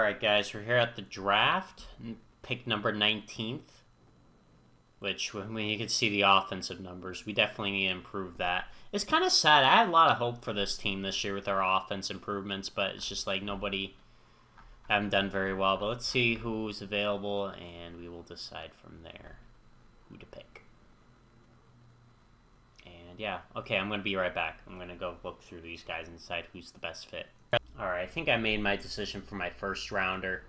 Alright guys, we're here at the draft, pick number 19th, which when you can see the offensive numbers, we definitely need to improve that. It's kind of sad. I had a lot of hope for this team this year with our offense improvements, but it's just like nobody haven't done very well. But let's see who's available, and we will decide from there who to pick. And yeah, okay, I'm going to be right back. I'm going to go look through these guys and decide who's the best fit. Alright, I think I made my decision for my first rounder.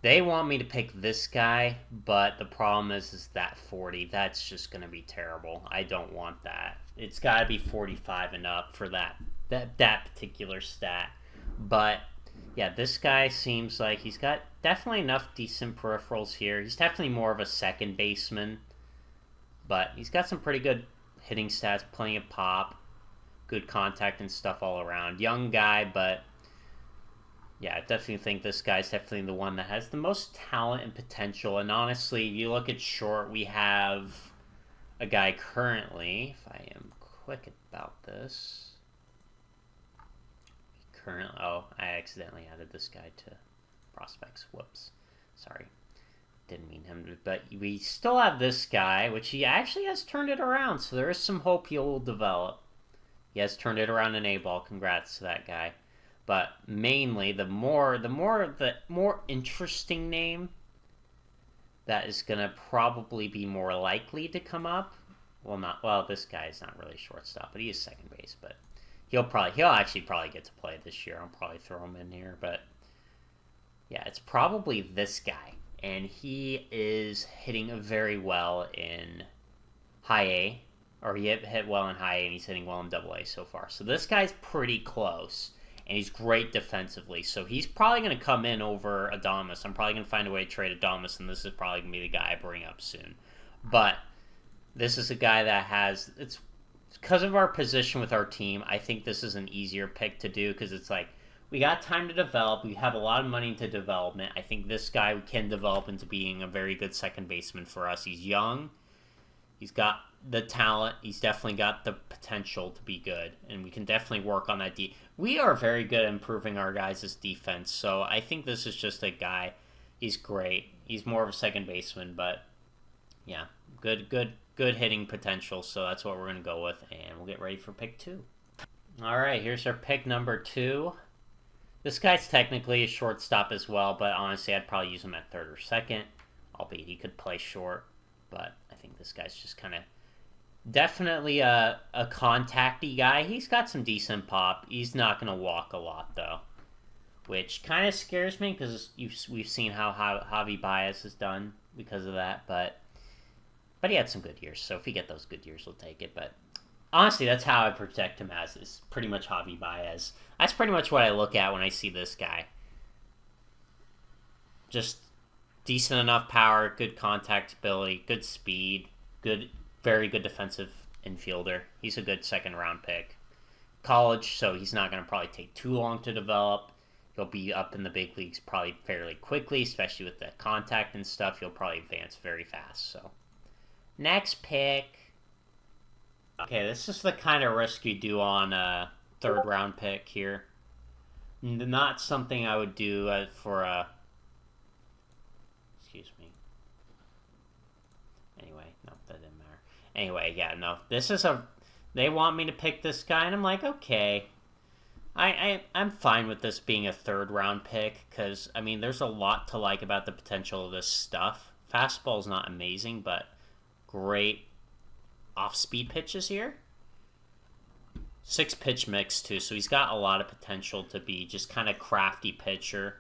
They want me to pick this guy, but the problem is that 40. That's just going to be terrible. I don't want that. It's got to be 45 and up for that particular stat. But yeah, this guy seems like he's got definitely enough decent peripherals here. He's definitely more of a second baseman, but he's got some pretty good hitting stats, plenty of pop, good contact and stuff all around. Young guy, but yeah, I definitely think this guy's definitely the one that has the most talent and potential. And honestly, if you look at short, we have a guy currently, if I am quick about this, I accidentally added this guy to prospects. Whoops. Sorry. Didn't mean him to, but we still have this guy, which he actually has turned it around, so there is some hope he will develop. He has turned it around in A-ball. Congrats to that guy. But mainly, the more interesting name that is gonna probably be more likely to come up. Well, this guy's not really shortstop, but he is second base. But he'll actually probably get to play this year. I'll probably throw him in here. But yeah, it's probably this guy, and he is hitting very well in high A. Or he hit well in high A, and he's hitting well in double A so far. So this guy's pretty close, and he's great defensively. So he's probably going to come in over Adames. I'm probably going to find a way to trade Adames, and this is probably going to be the guy I bring up soon. But this is a guy that has... It's because of our position with our team, I think this is an easier pick to do, because it's like, we got time to develop. We have a lot of money into development. I think this guy can develop into being a very good second baseman for us. He's young. He's got the talent. He's definitely got the potential to be good, and we can definitely work on that. We are very good at improving our guys' defense, so I think this is just a guy. He's great. He's more of a second baseman, but yeah, good hitting potential, so that's what we're going to go with, and we'll get ready for pick 2. All right, here's our pick number 2. This guy's technically a shortstop as well, but honestly, I'd probably use him at third or second, albeit he could play short. But I think this guy's just kind of definitely a contacty guy. He's got some decent pop. He's not going to walk a lot, though, which kind of scares me because we've seen how Javi Baez has done because of that. But he had some good years, so if we get those good years, we'll take it. But honestly, that's how I project him as, is pretty much Javi Baez. That's pretty much what I look at when I see this guy. Just decent enough power, good contact ability, good speed, very good defensive infielder. He's a good second-round pick. College, so he's not going to probably take too long to develop. He'll be up in the big leagues probably fairly quickly, especially with the contact and stuff. He'll probably advance very fast. So, next pick. Okay, this is the kind of risk you do on a third-round pick here. Not something I would do for a... Excuse me. Anyway, no, that didn't matter. Anyway, yeah, no. This is they want me to pick this guy, and I'm like, okay. I'm fine with this being a third-round pick, because, I mean, there's a lot to like about the potential of this stuff. Fastball's not amazing, but great off-speed pitches here. 6-pitch mix, too, so he's got a lot of potential to be just kind of crafty pitcher.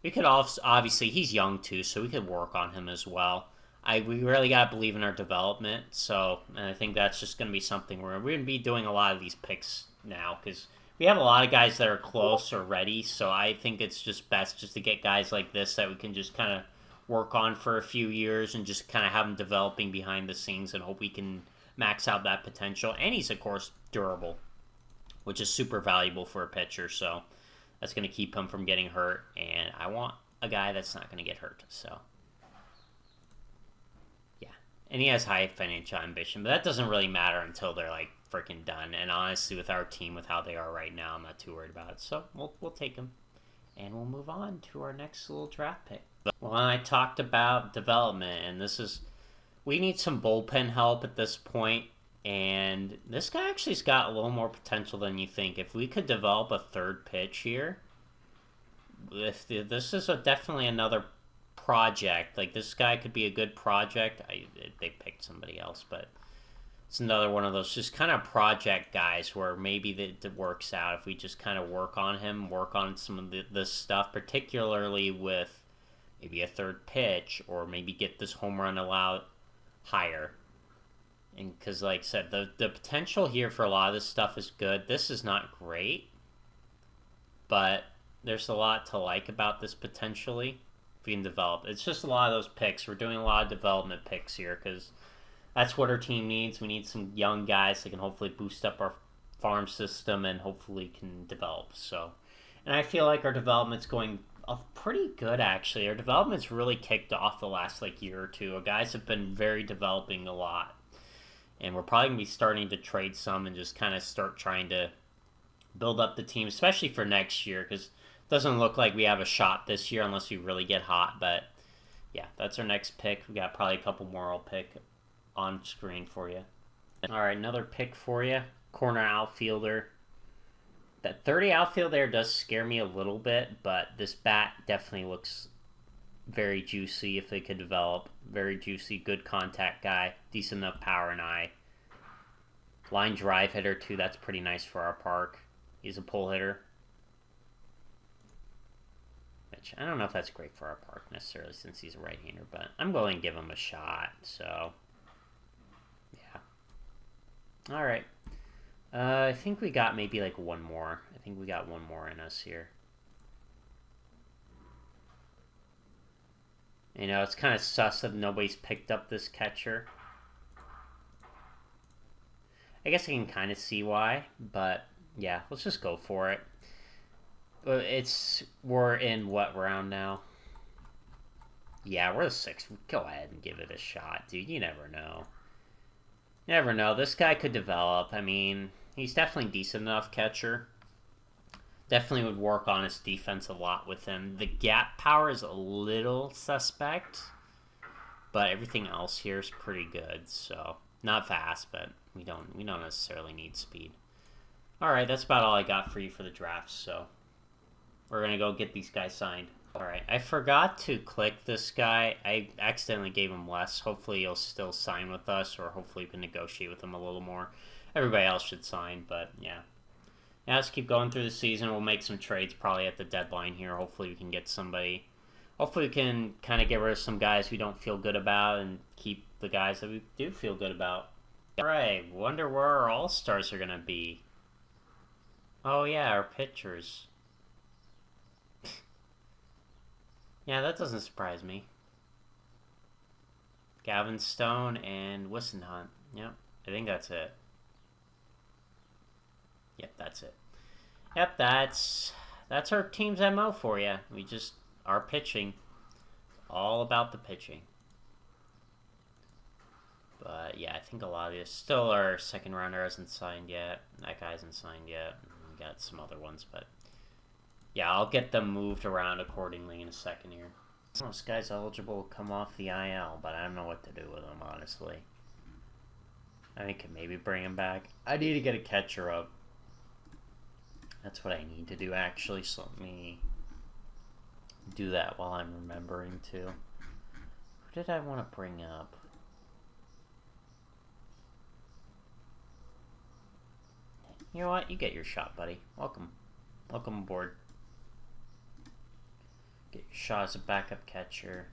We could also, obviously, he's young too, so we could work on him as well. We really got to believe in our development, and I think that's just going to be something we're going to be doing a lot of these picks now, because we have a lot of guys that are close or ready, so I think it's just best just to get guys like this that we can just kind of work on for a few years and just kind of have them developing behind the scenes and hope we can max out that potential. And he's, of course, durable, which is super valuable for a pitcher, so that's going to keep him from getting hurt, and I want a guy that's not going to get hurt, so yeah. And he has high financial ambition, but that doesn't really matter until they're, like, freaking done, and honestly, with our team, with how they are right now, I'm not too worried about it, so we'll take him. and we'll move on to our next little draft pick. Well, I talked about development, and we need some bullpen help at this point, and this guy actually's got a little more potential than you think. If we could develop a third pitch here, this is definitely another project. Like, this guy could be a good project. They picked somebody else, but it's another one of those just kind of project guys where maybe it works out if we just kind of work on him, work on some of this stuff, particularly with maybe a third pitch, or maybe get this home run allowed higher. And because, like I said, the potential here for a lot of this stuff is good. This is not great, but there's a lot to like about this potentially if we can develop. It's just a lot of those picks. We're doing a lot of development picks here because that's what our team needs. We need some young guys that can hopefully boost up our farm system and hopefully can develop. So, and I feel like our development's going pretty good, actually. Our development's really kicked off the last year or two. Our guys have been very developing a lot. And we're probably going to be starting to trade some and just kind of start trying to build up the team, especially for next year, because it doesn't look like we have a shot this year unless we really get hot. But, yeah, that's our next pick. We got probably a couple more I'll pick on screen for you. All right, another pick for you. Corner outfielder. That 30 outfield there does scare me a little bit, but this bat definitely looks very juicy if they could develop. Very juicy, good contact guy, decent enough power and eye. Line drive hitter too, that's pretty nice for our park. He's a pull hitter. Which, I don't know if that's great for our park necessarily since he's a right-hander, but I'm going to give him a shot, so yeah. Alright. I think we got maybe one more. I think we got one more in us here. You know, it's kind of sus that nobody's picked up this catcher. I guess I can kind of see why, but yeah, let's just go for it. We're in what round now? Yeah, we're the 6th. Go ahead and give it a shot, dude. You never know. You never know. This guy could develop. I mean, he's definitely decent enough catcher. Definitely would work on his defense a lot with him. The gap power is a little suspect, but everything else here is pretty good. So not fast, but we don't necessarily need speed. All right, that's about all I got for you for the draft. So we're gonna go get these guys signed. All right, I forgot to click this guy. I accidentally gave him less. Hopefully he'll still sign with us, or hopefully we can negotiate with him a little more. Everybody else should sign, but yeah. Yeah, let's keep going through the season. We'll make some trades probably at the deadline here. Hopefully we can get somebody. Hopefully we can kind of get rid of some guys we don't feel good about and keep the guys that we do feel good about. All right, wonder where our all-stars are going to be. Oh, yeah, our pitchers. Yeah, that doesn't surprise me. Gavin Stone and Wissenhunt. Yep, I think that's it. Yep, that's it. Yep, that's our team's MO for you. Our pitching. All about the pitching. But yeah, I think a lot of this. Still our second rounder hasn't signed yet. That guy hasn't signed yet. We got some other ones, but yeah, I'll get them moved around accordingly in a second here. This guy's eligible to come off the IL, but I don't know what to do with him, honestly. I think I can maybe bring him back. I need to get a catcher up. That's what I need to do, actually, so let me do that while I'm remembering to. Who did I want to bring up? You know what? You get your shot, buddy. Welcome. Welcome aboard. Get your shot as a backup catcher.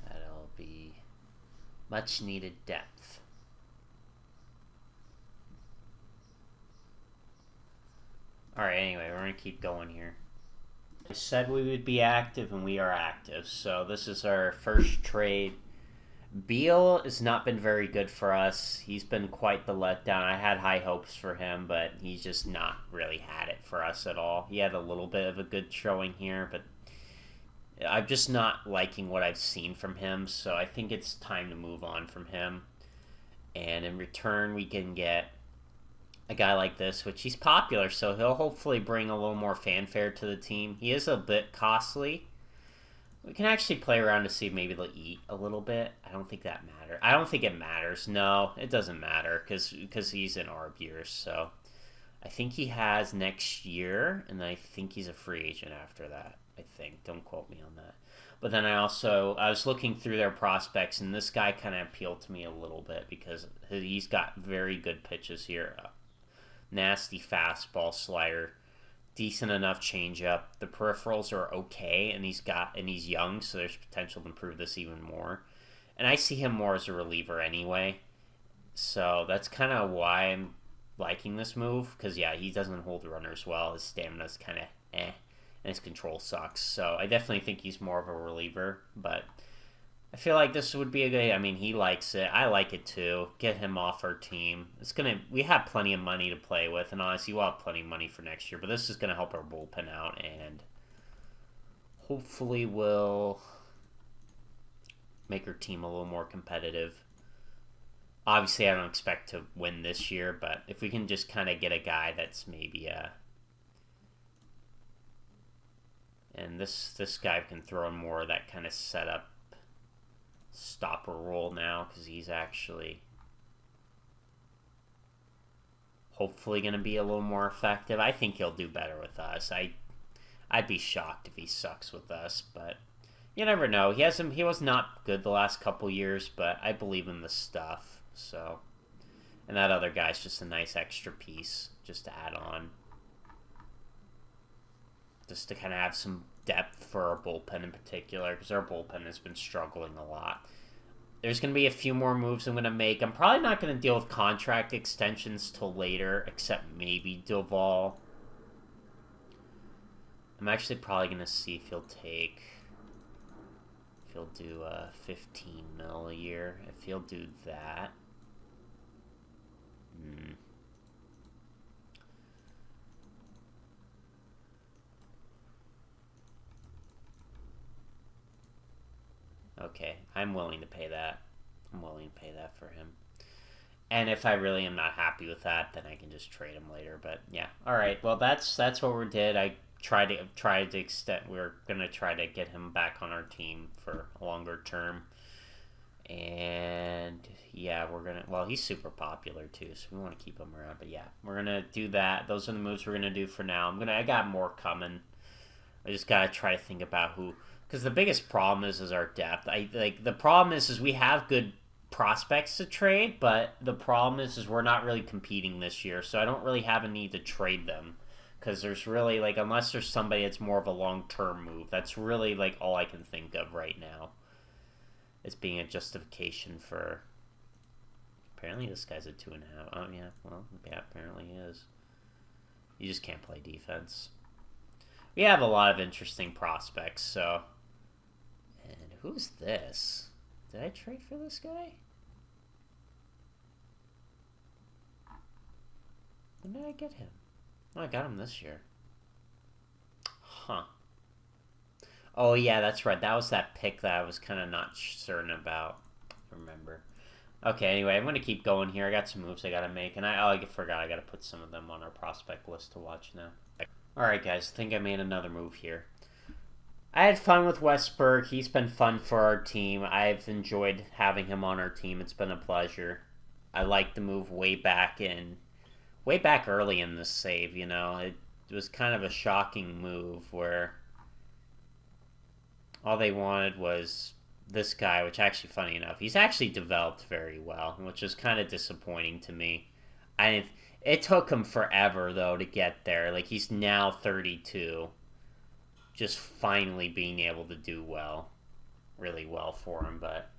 That'll be much needed depth. Alright, anyway, we're going to keep going here. I said we would be active, and we are active. So this is our first trade. Beal has not been very good for us. He's been quite the letdown. I had high hopes for him, but he's just not really had it for us at all. He had a little bit of a good showing here, but I'm just not liking what I've seen from him, so I think it's time to move on from him. And in return, we can get a guy like this, which he's popular, so he'll hopefully bring a little more fanfare to the team. He is a bit costly. We can actually play around to see if maybe they'll eat a little bit. I don't think that matters. I don't think it matters. No, it doesn't matter because he's in ARB years. So I think he has next year, and I think he's a free agent after that. I think. Don't quote me on that. But then I was looking through their prospects, and this guy kind of appealed to me a little bit because he's got very good pitches here. Nasty fastball, slider, decent enough changeup. The peripherals are okay, and he's young, so there's potential to improve this even more. And I see him more as a reliever anyway, so that's kind of why I'm liking this move. Because yeah, he doesn't hold runners well. His stamina's kind of and his control sucks. So I definitely think he's more of a reliever, but I feel like this would be a good. I mean, he likes it. I like it too. Get him off our team. We have plenty of money to play with, and honestly, we'll have plenty of money for next year. But this is gonna help our bullpen out, and hopefully, will make our team a little more competitive. Obviously, I don't expect to win this year, but if we can just kind of get a guy that's maybe and this guy can throw in more of that kind of setup stopper role now, because he's actually hopefully going to be a little more effective. I think he'll do better with us. I'd be shocked if he sucks with us, but you never know. He was not good the last couple years, but I believe in the stuff. So, and that other guy's just a nice extra piece just to add on, just to kind of have some depth for our bullpen in particular, because our bullpen has been struggling a lot. There's going to be a few more moves I'm going to make. I'm probably not going to deal with contract extensions till later, except maybe Duvall. I'm actually probably going to see if he'll do 15 mil a year. If he'll do that. Okay, I'm willing to pay that. I'm willing to pay that for him. And if I really am not happy with that, then I can just trade him later. But yeah, all right. Well, that's what we did. I tried to extend. We're gonna try to get him back on our team for a longer term. And yeah, we're gonna. Well, he's super popular too, so we want to keep him around. But yeah, we're gonna do that. Those are the moves we're gonna do for now. I got more coming. I just gotta try to think about who. Because the biggest problem is our depth. The problem is we have good prospects to trade, but the problem is we're not really competing this year, so I don't really have a need to trade them. Because there's really unless there's somebody that's more of a long-term move, that's really all I can think of right now. It's being a justification for. Apparently this guy's a 2.5. Oh yeah, well yeah, apparently he is. You just can't play defense. We have a lot of interesting prospects, so. And who's this? Did I trade for this guy? When did I get him? Oh, I got him this year. Huh. Oh, yeah, that's right. That was that pick that I was kind of not certain about. Remember. Okay, anyway, I'm going to keep going here. I got some moves I got to make, and I forgot I got to put some of them on our prospect list to watch now. Alright, guys, I think I made another move here. I had fun with Westberg. He's been fun for our team. I've enjoyed having him on our team. It's been a pleasure. I like the move way back early in this save, you know. It was kind of a shocking move where all they wanted was this guy, which actually, funny enough, he's actually developed very well, which is kind of disappointing to me. It took him forever, though, to get there. He's now 32. Just finally being able to do really well for him. But,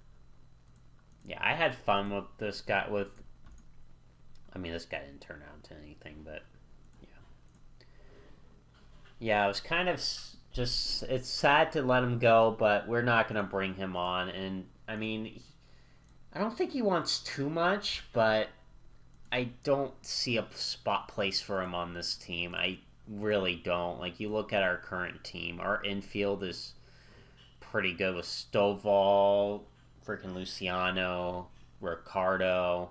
yeah, I had fun with this guy. This guy didn't turn out to anything, but, yeah. Yeah, it was kind of just, it's sad to let him go, but we're not going to bring him on. And, I don't think he wants too much, but I don't see a spot place for him on this team. I really don't. You look at our current team, our infield is pretty good with Stovall, freaking Luciano, Ricardo,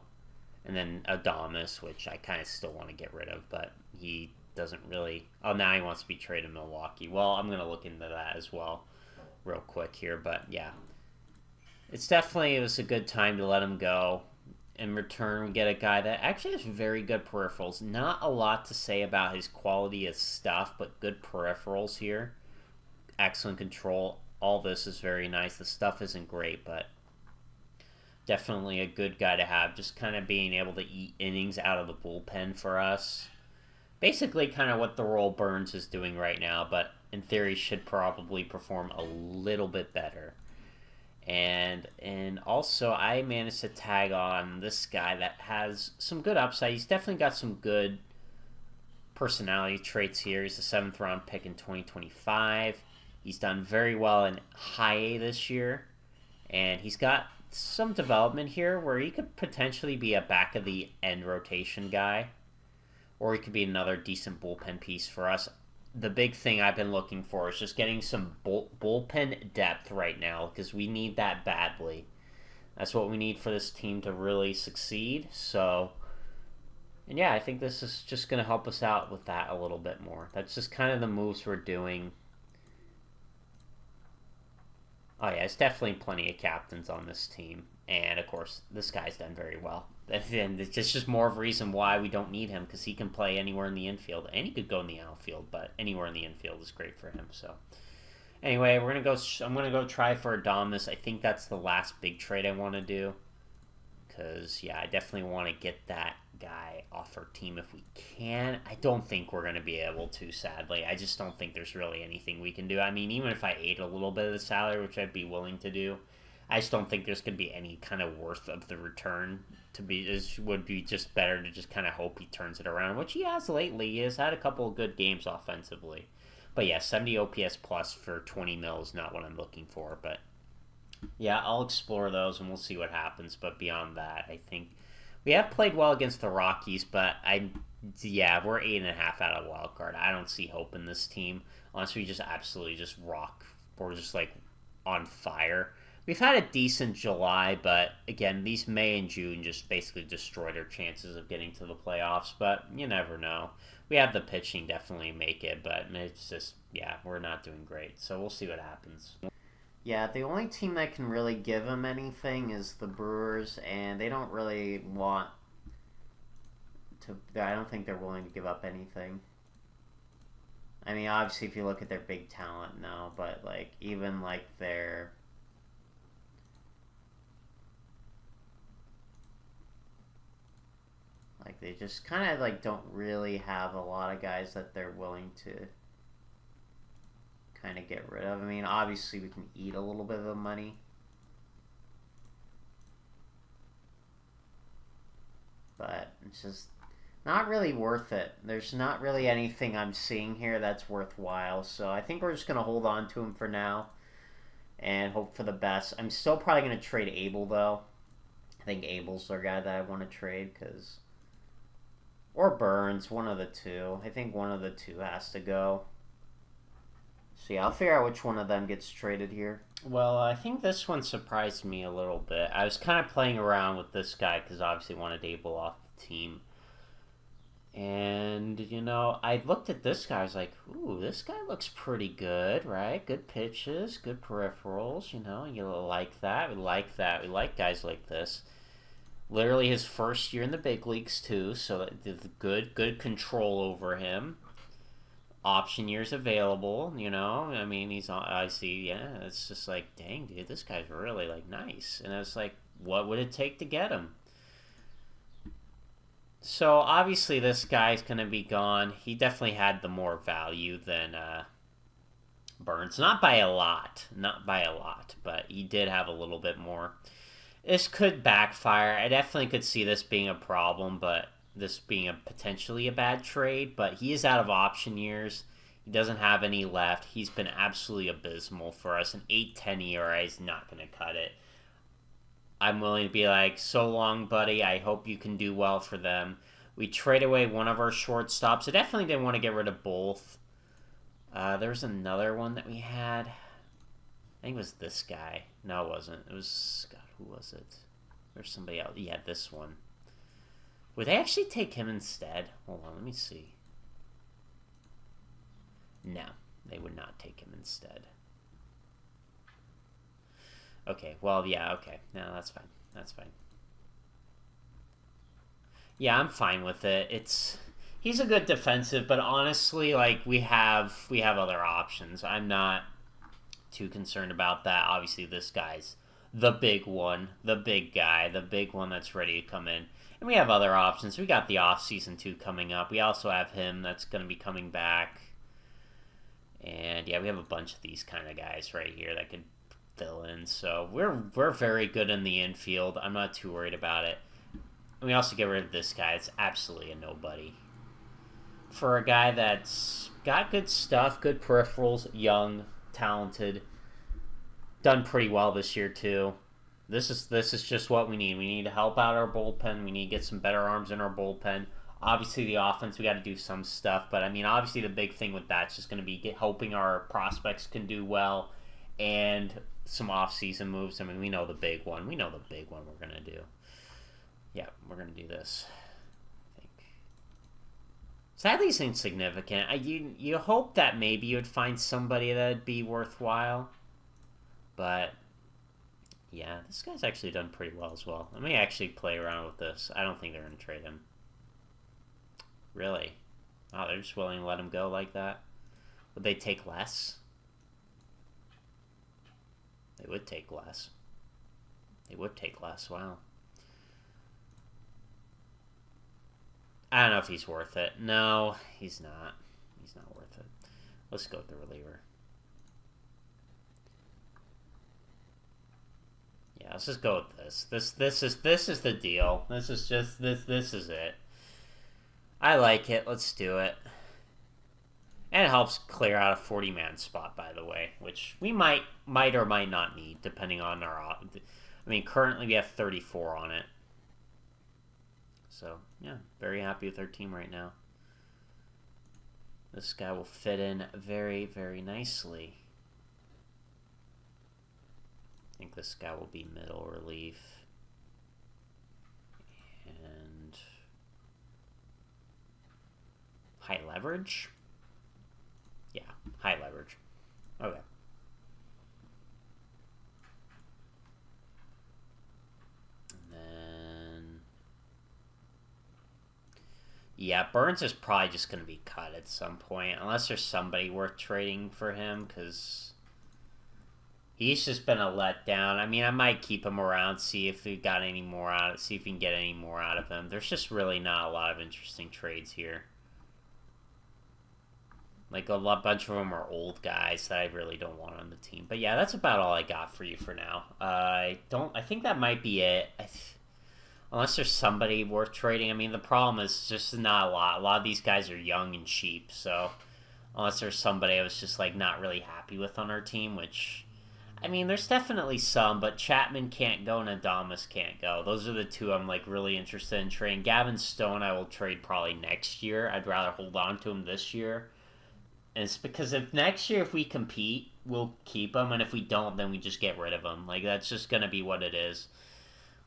And then Adamas, which I kind of still want to get rid of, but he doesn't really... Oh, now he wants to be traded to Milwaukee. Well, I'm going to look into that as well real quick here, but yeah. It was a good time to let him go. In return, we get a guy that actually has very good peripherals. Not a lot to say about his quality of stuff, but good peripherals here. Excellent control. All this is very nice. The stuff isn't great, but definitely a good guy to have. Just kind of being able to eat innings out of the bullpen for us. Basically kind of what the role Burns is doing right now, but in theory should probably perform a little bit better. And also I managed to tag on this guy that has some good upside. He's definitely got some good personality traits here. He's a 7th round pick in 2025. He's done very well in high A this year. And he's got some development here where he could potentially be a back of the end rotation guy. Or he could be another decent bullpen piece for us. The big thing I've been looking for is just getting some bullpen depth right now, because we need that badly. That's what we need for this team to really succeed. So, and yeah, I think this is just going to help us out with that a little bit more. That's just kind of the moves we're doing. Oh yeah, it's definitely plenty of captains on this team. And of course, this guy's done very well. And it's just more of a reason why we don't need him, because he can play anywhere in the infield. And he could go in the outfield, but anywhere in the infield is great for him. So anyway, I'm gonna go try for Adamas. I think that's the last big trade I want to do. Because yeah, I definitely want to get that guy off our team if we can. I don't think we're gonna be able to, sadly. I just don't think there's really anything we can do. I mean, even if I ate a little bit of the salary, which I'd be willing to do, I just don't think there's going to be any kind of worth of the return. It would be just better to just kind of hope he turns it around, which he has lately. He has had a couple of good games offensively. But yeah, 70 OPS plus for 20 mil is not what I'm looking for. But yeah, I'll explore those and we'll see what happens. But beyond that, I think we have played well against the Rockies, but we're 8.5 out of wild card. I don't see hope in this team unless we just absolutely just rock. We're just like on fire. We've had a decent July, but again, these May and June just basically destroyed our chances of getting to the playoffs, but you never know. We have the pitching definitely make it, but it's just, yeah, we're not doing great, so we'll see what happens. Yeah, the only team that can really give them anything is the Brewers, and they don't really want to, I don't think they're willing to give up anything. I mean, obviously, if you look at their big talent, no, but like, even like their... Like, they just kind of, like, don't really have a lot of guys that they're willing to kind of get rid of. I mean, obviously, we can eat a little bit of the money. But it's just not really worth it. There's not really anything I'm seeing here that's worthwhile. So I think we're just going to hold on to him for now and hope for the best. I'm still probably going to trade Abel, though. I think Abel's the guy that I want to trade because... Or Burns, one of the two. I think one of the two has to go. So yeah, I'll figure out which one of them gets traded here. Well, I think this one surprised me a little bit. I was kind of playing around with this guy because obviously I wanted Abel off the team. And, you know, I looked at this guy. I was like, ooh, this guy looks pretty good, right? Good pitches, good peripherals, you know. You like that. We like that. We like guys like this. Literally his first year in the big leagues, too, so good control over him. Option years available, you know. I mean, I see, yeah, it's just like, dang, dude, this guy's really, like, nice. And I was like, what would it take to get him? So, obviously, this guy's going to be gone. He definitely had the more value than Burns. Not by a lot, but he did have a little bit more. This could backfire. I definitely could see this being a problem, but this being potentially a bad trade. But he is out of option years. He doesn't have any left. He's been absolutely abysmal for us. An 8.10 ERA is not going to cut it. I'm willing to be like, so long, buddy. I hope you can do well for them. We trade away one of our shortstops. I definitely didn't want to get rid of both. There's another one that we had. I think it was this guy. No, it wasn't. It was... God, who was it? There's somebody else. Yeah, this one. Would they actually take him instead? Hold on, let me see. No, they would not take him instead. Okay, well, yeah, okay. No, that's fine. That's fine. Yeah, I'm fine with it. He's a good defensive, but honestly, like we have other options. I'm not too concerned about that. Obviously, this guy's the big one, the big guy, the big one that's ready to come in. And we have other options. We got the off season 2 coming up. We also have him that's going to be coming back. And yeah, we have a bunch of these kind of guys right here that could fill in. So we're very good in the infield. I'm not too worried about it. And we also get rid of this guy. It's absolutely a nobody. For a guy that's got good stuff, good peripherals, young, talented, done pretty well this year too. This is just what we need. We need to help out our bullpen. We need to get some better arms in our bullpen. Obviously, the offense, we got to do some stuff. But, I mean, obviously the big thing with that's just going to be helping our prospects can do well and some off-season moves. I mean, we know the big one. We know the big one we're going to do. Yeah, we're going to do this, I think. Sadly, it's insignificant. You hope that maybe you would find somebody that would be worthwhile. But, yeah, this guy's actually done pretty well as well. Let me actually play around with this. I don't think they're going to trade him. Really? Oh, they're just willing to let him go like that? Would they take less? They would take less. They would take less, wow. I don't know if he's worth it. No, he's not. He's not worth it. Let's go with the reliever. Yeah, let's just go with this. This is the deal. This is just this is it. I like it. Let's do it. And it helps clear out a 40-man spot, by the way, which we might or might not need, depending on our... I mean, currently we have 34 on it. So, yeah, very happy with our team right now. This guy will fit in very, very nicely. I think this guy will be middle relief. And... high leverage? Yeah, high leverage. Okay. And then... yeah, Burns is probably just going to be cut at some point. Unless there's somebody worth trading for him, because... he's just been a letdown. I mean, I might keep him around, see if we got any more out, see if we can get any more out of him. There's just really not a lot of interesting trades here. Like, bunch of them are old guys that I really don't want on the team. But yeah, that's about all I got for you for now. I think that might be it. Unless there's somebody worth trading. I mean, the problem is just not a lot. A lot of these guys are young and cheap. So, unless there's somebody I was just, like, not really happy with on our team, which... I mean, there's definitely some, but Chapman can't go and Adames can't go. Those are the two I'm, like, really interested in trading. Gavin Stone I will trade probably next year. I'd rather hold on to him this year. And it's because if next year, if we compete, we'll keep him. And if we don't, then we just get rid of him. Like, that's just going to be what it is.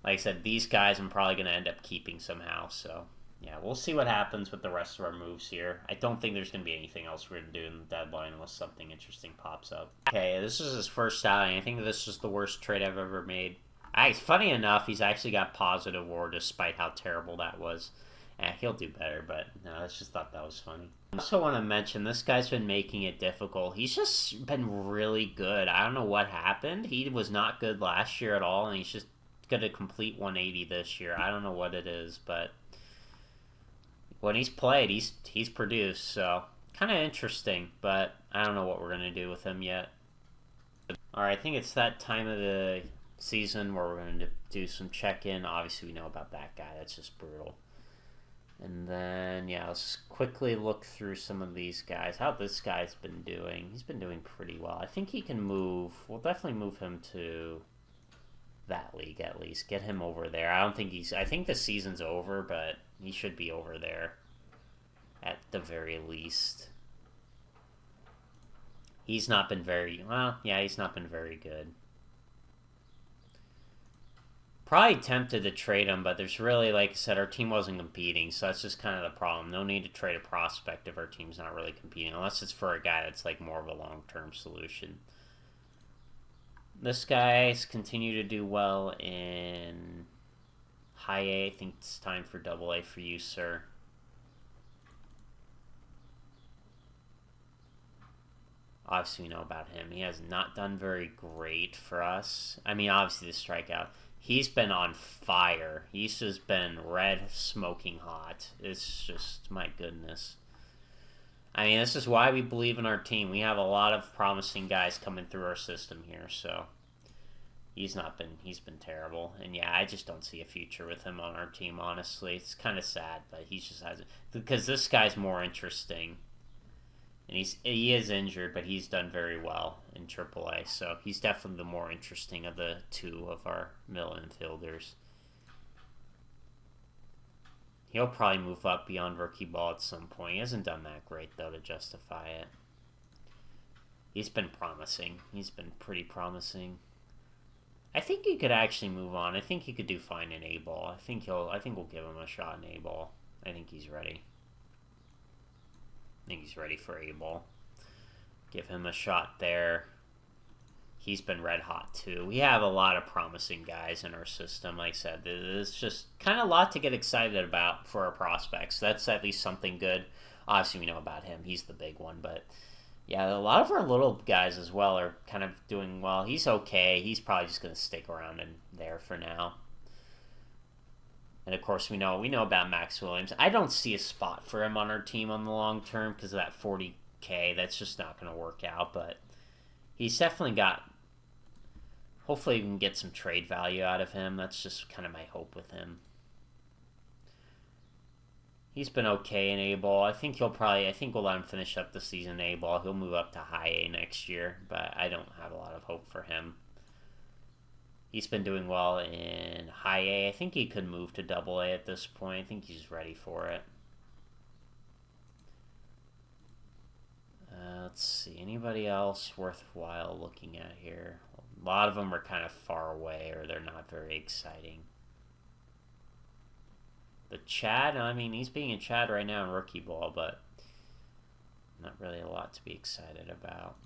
Like I said, these guys I'm probably going to end up keeping somehow. So, yeah, we'll see what happens with the rest of our moves here. I don't think there's going to be anything else we're going to do in the deadline unless something interesting pops up. Okay, this is his first outing. I think this is the worst trade I've ever made. Funny enough, he's actually got positive WAR despite how terrible that was. He'll do better, but no, I just thought that was funny. I also want to mention, this guy's been making it difficult. He's just been really good. I don't know what happened. He was not good last year at all, and he's just going to complete 180 this year. I don't know what it is, but when he's played, he's produced, so kind of interesting, but I don't know what we're going to do with him yet. Alright, I think it's that time of the season where we're going to do some check-in. Obviously, we know about that guy. That's just brutal. And then, yeah, let's quickly look through some of these guys. How this guy's been doing. He's been doing pretty well. I think he can move. We'll definitely move him to that league at least. Get him over there. I think the season's over, but he should be over there at the very least. He's not been very, well, yeah, he's not been very good. Probably tempted to trade him, but there's really, like I said, our team wasn't competing, so that's just kind of the problem. No need to trade a prospect if our team's not really competing, unless it's for a guy that's like more of a long-term solution. This guy's continue to do well in high A. I think it's time for double A for you, sir. Obviously, we know about him. He has not done very great for us. I mean, obviously, the strikeout. He's been on fire. He's just been red, smoking hot. It's just, my goodness. I mean, this is why we believe in our team. We have a lot of promising guys coming through our system here, so he's been terrible. And yeah, I just don't see a future with him on our team, honestly. It's kind of sad, but he just hasn't, because this guy's more interesting. And he is injured, but he's done very well in AAA, so he's definitely the more interesting of the two of our middle infielders. He'll probably move up beyond rookie ball at some point. He hasn't done that great, though, to justify it. He's been promising. He's been pretty promising. I think he could actually move on. I think he could do fine in A-ball. I think we'll give him a shot in A-ball. I think he's ready. I think he's ready for A-ball. Give him a shot there. He's been red hot too. We have a lot of promising guys in our system. Like I said, there's just kind of a lot to get excited about for our prospects. That's at least something good. Obviously, we know about him. He's the big one. But yeah, a lot of our little guys as well are kind of doing well. He's okay. He's probably just going to stick around in there for now. And of course, we know about Max Williams. I don't see a spot for him on our team on the long term because of that $40K. That's just not going to work out. But he's definitely got. Hopefully, we can get some trade value out of him. That's just kind of my hope with him. He's been okay in A-ball. I think we'll let him finish up the season in A-ball. He'll move up to high A next year, but I don't have a lot of hope for him. He's been doing well in high A. I think he could move to double A at this point. I think he's ready for it. Let's see. Anybody else worthwhile looking at here? A lot of them are kind of far away or they're not very exciting. The Chad, I mean, he's being in Chad right now in rookie ball, but not really a lot to be excited about.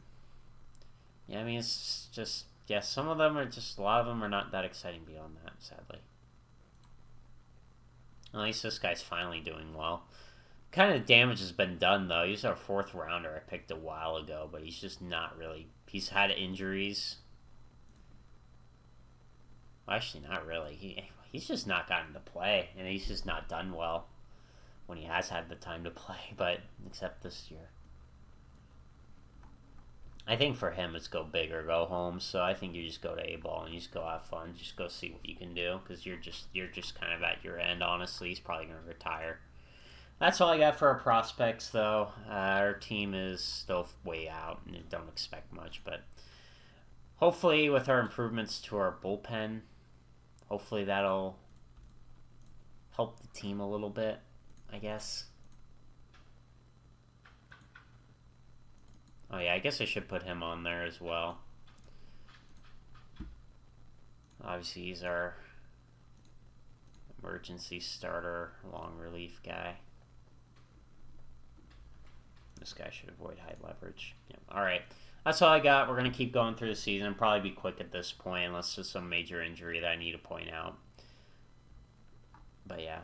Yeah, I mean, it's just... Yeah, some of them are just, a lot of them are not that exciting beyond that, sadly. At least this guy's finally doing well. Kind of damage has been done, though. He's our 4th rounder I picked a while ago, but he's just not really, he's had injuries. Well, actually, not really. He's just not gotten to play, and he's just not done well when he has had the time to play, but except this year. I think for him it's go big or go home, so I think you just go to A-ball and you just go have fun, just go see what you can do, because you're just kind of at your end, honestly. He's probably going to retire. That's all I got for our prospects, though. Our team is still way out, and don't expect much, but hopefully with our improvements to our bullpen, hopefully that'll help the team a little bit, I guess. Oh yeah, I guess I should put him on there as well. Obviously, he's our emergency starter, long relief guy. This guy should avoid high leverage. Yeah. Alright, that's all I got. We're going to keep going through the season. Probably be quick at this point, unless there's some major injury that I need to point out. But yeah,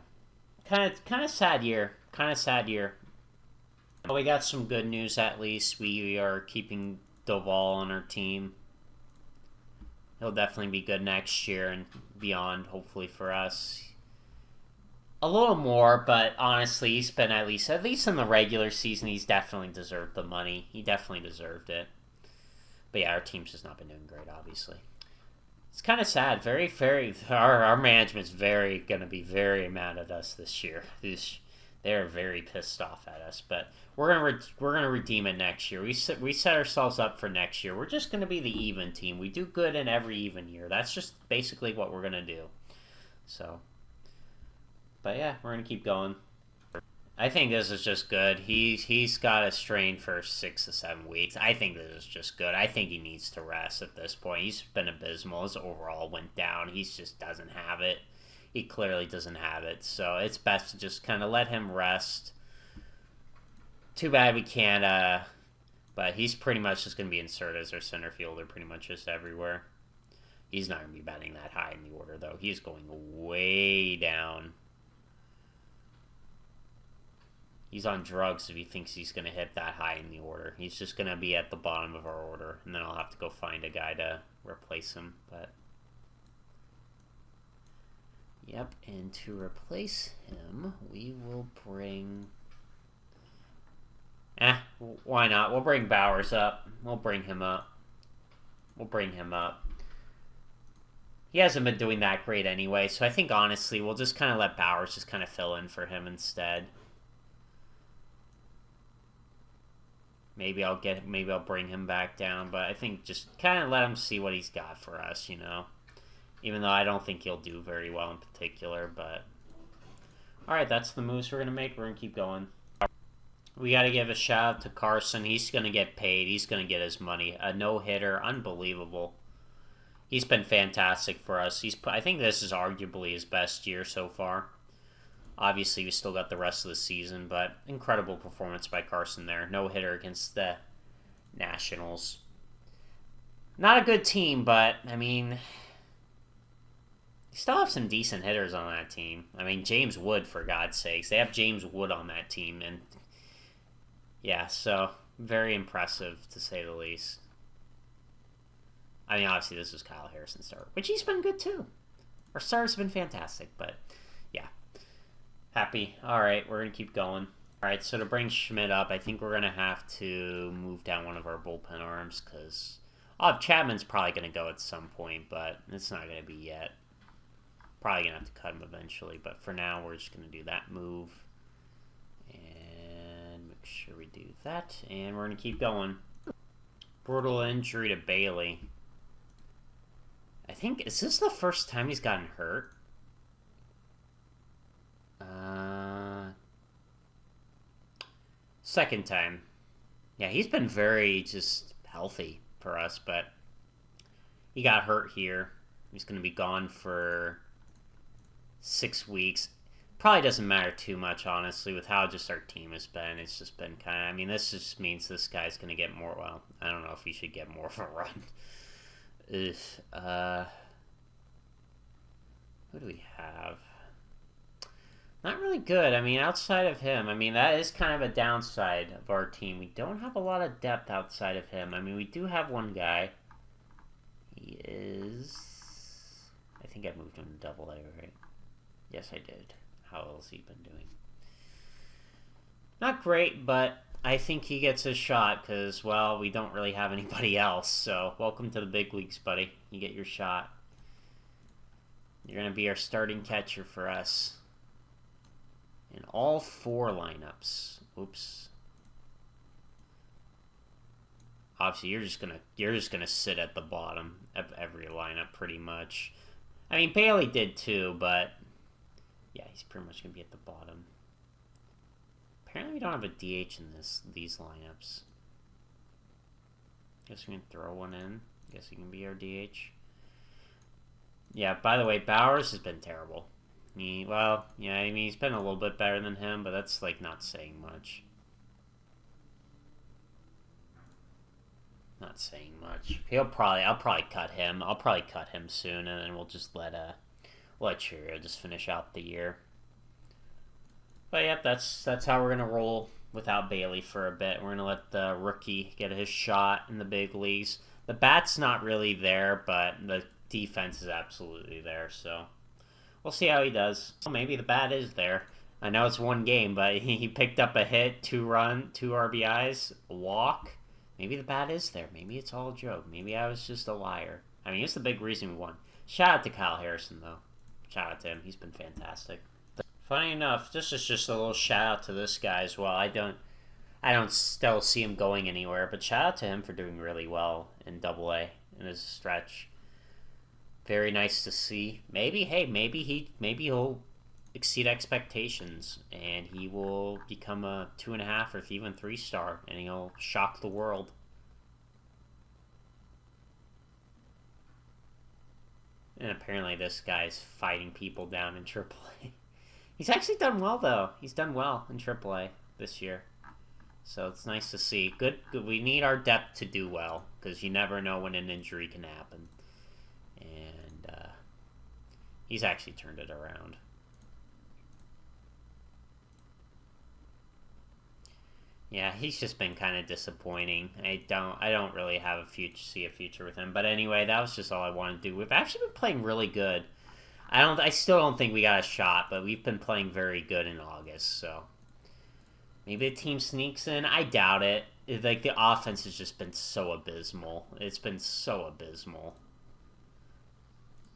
kind of sad year. Kind of sad year. Well, we got some good news at least. We are keeping Doval on our team. He'll definitely be good next year and beyond, hopefully for us. A little more, but honestly, he's been at least in the regular season, he's definitely deserved the money. He definitely deserved it. But yeah, our team's just not been doing great, obviously. It's kind of sad. Our management's going to be very mad at us this year. They're very pissed off at us, but we're gonna redeem it next year. We set ourselves up for next year. We're just gonna be the even team. We do good in every even year. That's just basically what we're gonna do. So, but yeah, we're gonna keep going. I think this is just good. He's got a strain for 6 to 7 weeks. I think this is just good. I think he needs to rest at this point. He's been abysmal. His overall went down. He just doesn't have it. He clearly doesn't have it. So it's best to just kind of let him rest. Too bad we can't. But he's pretty much just going to be inserted as our center fielder pretty much just everywhere. He's not going to be batting that high in the order, though. He's going way down. He's on drugs if he thinks he's going to hit that high in the order. He's just going to be at the bottom of our order, and then I'll have to go find a guy to replace him. But yep, and to replace him, we will bring... why not? We'll bring Bowers up. We'll bring him up. He hasn't been doing that great anyway, so I think honestly we'll just kind of let Bowers just kind of fill in for him instead. Maybe I'll bring him back down, but I think just kind of let him see what he's got for us, you know. Even though I don't think he'll do very well in particular, but alright, that's the moves we're gonna make. We're gonna keep going. We got to give a shout out to Carson. He's going to get paid. He's going to get his money. A no-hitter. Unbelievable. He's been fantastic for us. I think this is arguably his best year so far. Obviously, we still got the rest of the season, but incredible performance by Carson there. No-hitter against the Nationals. Not a good team, but, I mean... You still have some decent hitters on that team. I mean, James Wood, for God's sakes. They have James Wood on that team, and... Yeah, so very impressive to say the least. I mean, obviously this was Kyle Harrison's start, which he's been good too. Our start's been fantastic, but yeah. Happy. Alright, we're going to keep going. Alright, so to bring Schmidt up, I think we're going to have to move down one of our bullpen arms, because Chapman's probably going to go at some point, but it's not going to be yet. Probably going to have to cut him eventually, but for now we're just going to do that move. Make sure we do that, and we're going to keep going. Brutal injury to Bailey. I think, is this the first time he's gotten hurt? Second time. Yeah, he's been very just healthy for us, but he got hurt here. He's going to be gone for 6 weeks. Probably doesn't matter too much, honestly, with how just our team has been. It's just been kind of... I mean, this just means this guy's going to get more... Well, I don't know if he should get more of a run. Who do we have? Not really good. I mean, outside of him, I mean, that is kind of a downside of our team. We don't have a lot of depth outside of him. I mean, we do have one guy. He is... I think I moved him to Double A, right? Yes, I did. How else he been doing? Not great, but I think he gets a shot because, well, we don't really have anybody else. So, welcome to the big leagues, buddy. You get your shot. You're going to be our starting catcher for us. In all 4 lineups. Oops. Obviously, you're just gonna sit at the bottom of every lineup pretty much. I mean, Bailey did too, but yeah, he's pretty much gonna be at the bottom. Apparently, we don't have a DH in these lineups. Guess we can throw one in. Guess he can be our DH. Yeah. By the way, Bowers has been terrible. Well, yeah. I mean, he's been a little bit better than him, but that's like not saying much. Not saying much. I'll probably cut him. I'll probably cut him soon, and then we'll just let Churio just finish out the year. But yep, that's how we're gonna roll without Bailey for a bit. We're gonna let the rookie get his shot in the big leagues. The bat's not really there, but the defense is absolutely there. So we'll see how he does. Well, maybe the bat is there. I know it's one game, but he picked up a hit, 2 RBIs, a walk. Maybe the bat is there. Maybe it's all a joke. Maybe I was just a liar. I mean, it's the big reason we won. Shout out to Kyle Harrison, though. Shout out to him. He's been fantastic. Funny enough, this is just a little shout out to this guy as well. I don't still see him going anywhere, but shout out to him for doing really well in Double A in his stretch. Very nice to see. Maybe he'll exceed expectations, and he will become a 2.5 or even 3-star, and he'll shock the world. And apparently this guy's fighting people down in AAA. He's actually done well, though. He's done well in AAA this year. So it's nice to see. Good. We need our depth to do well, because you never know when an injury can happen. And he's actually turned it around. Yeah, he's just been kind of disappointing. I don't really have see a future with him. But anyway, that was just all I wanted to do. We've actually been playing really good. I still don't think we got a shot, but we've been playing very good in August. So maybe the team sneaks in. I doubt it. Like, the offense has just been so abysmal. It's been so abysmal.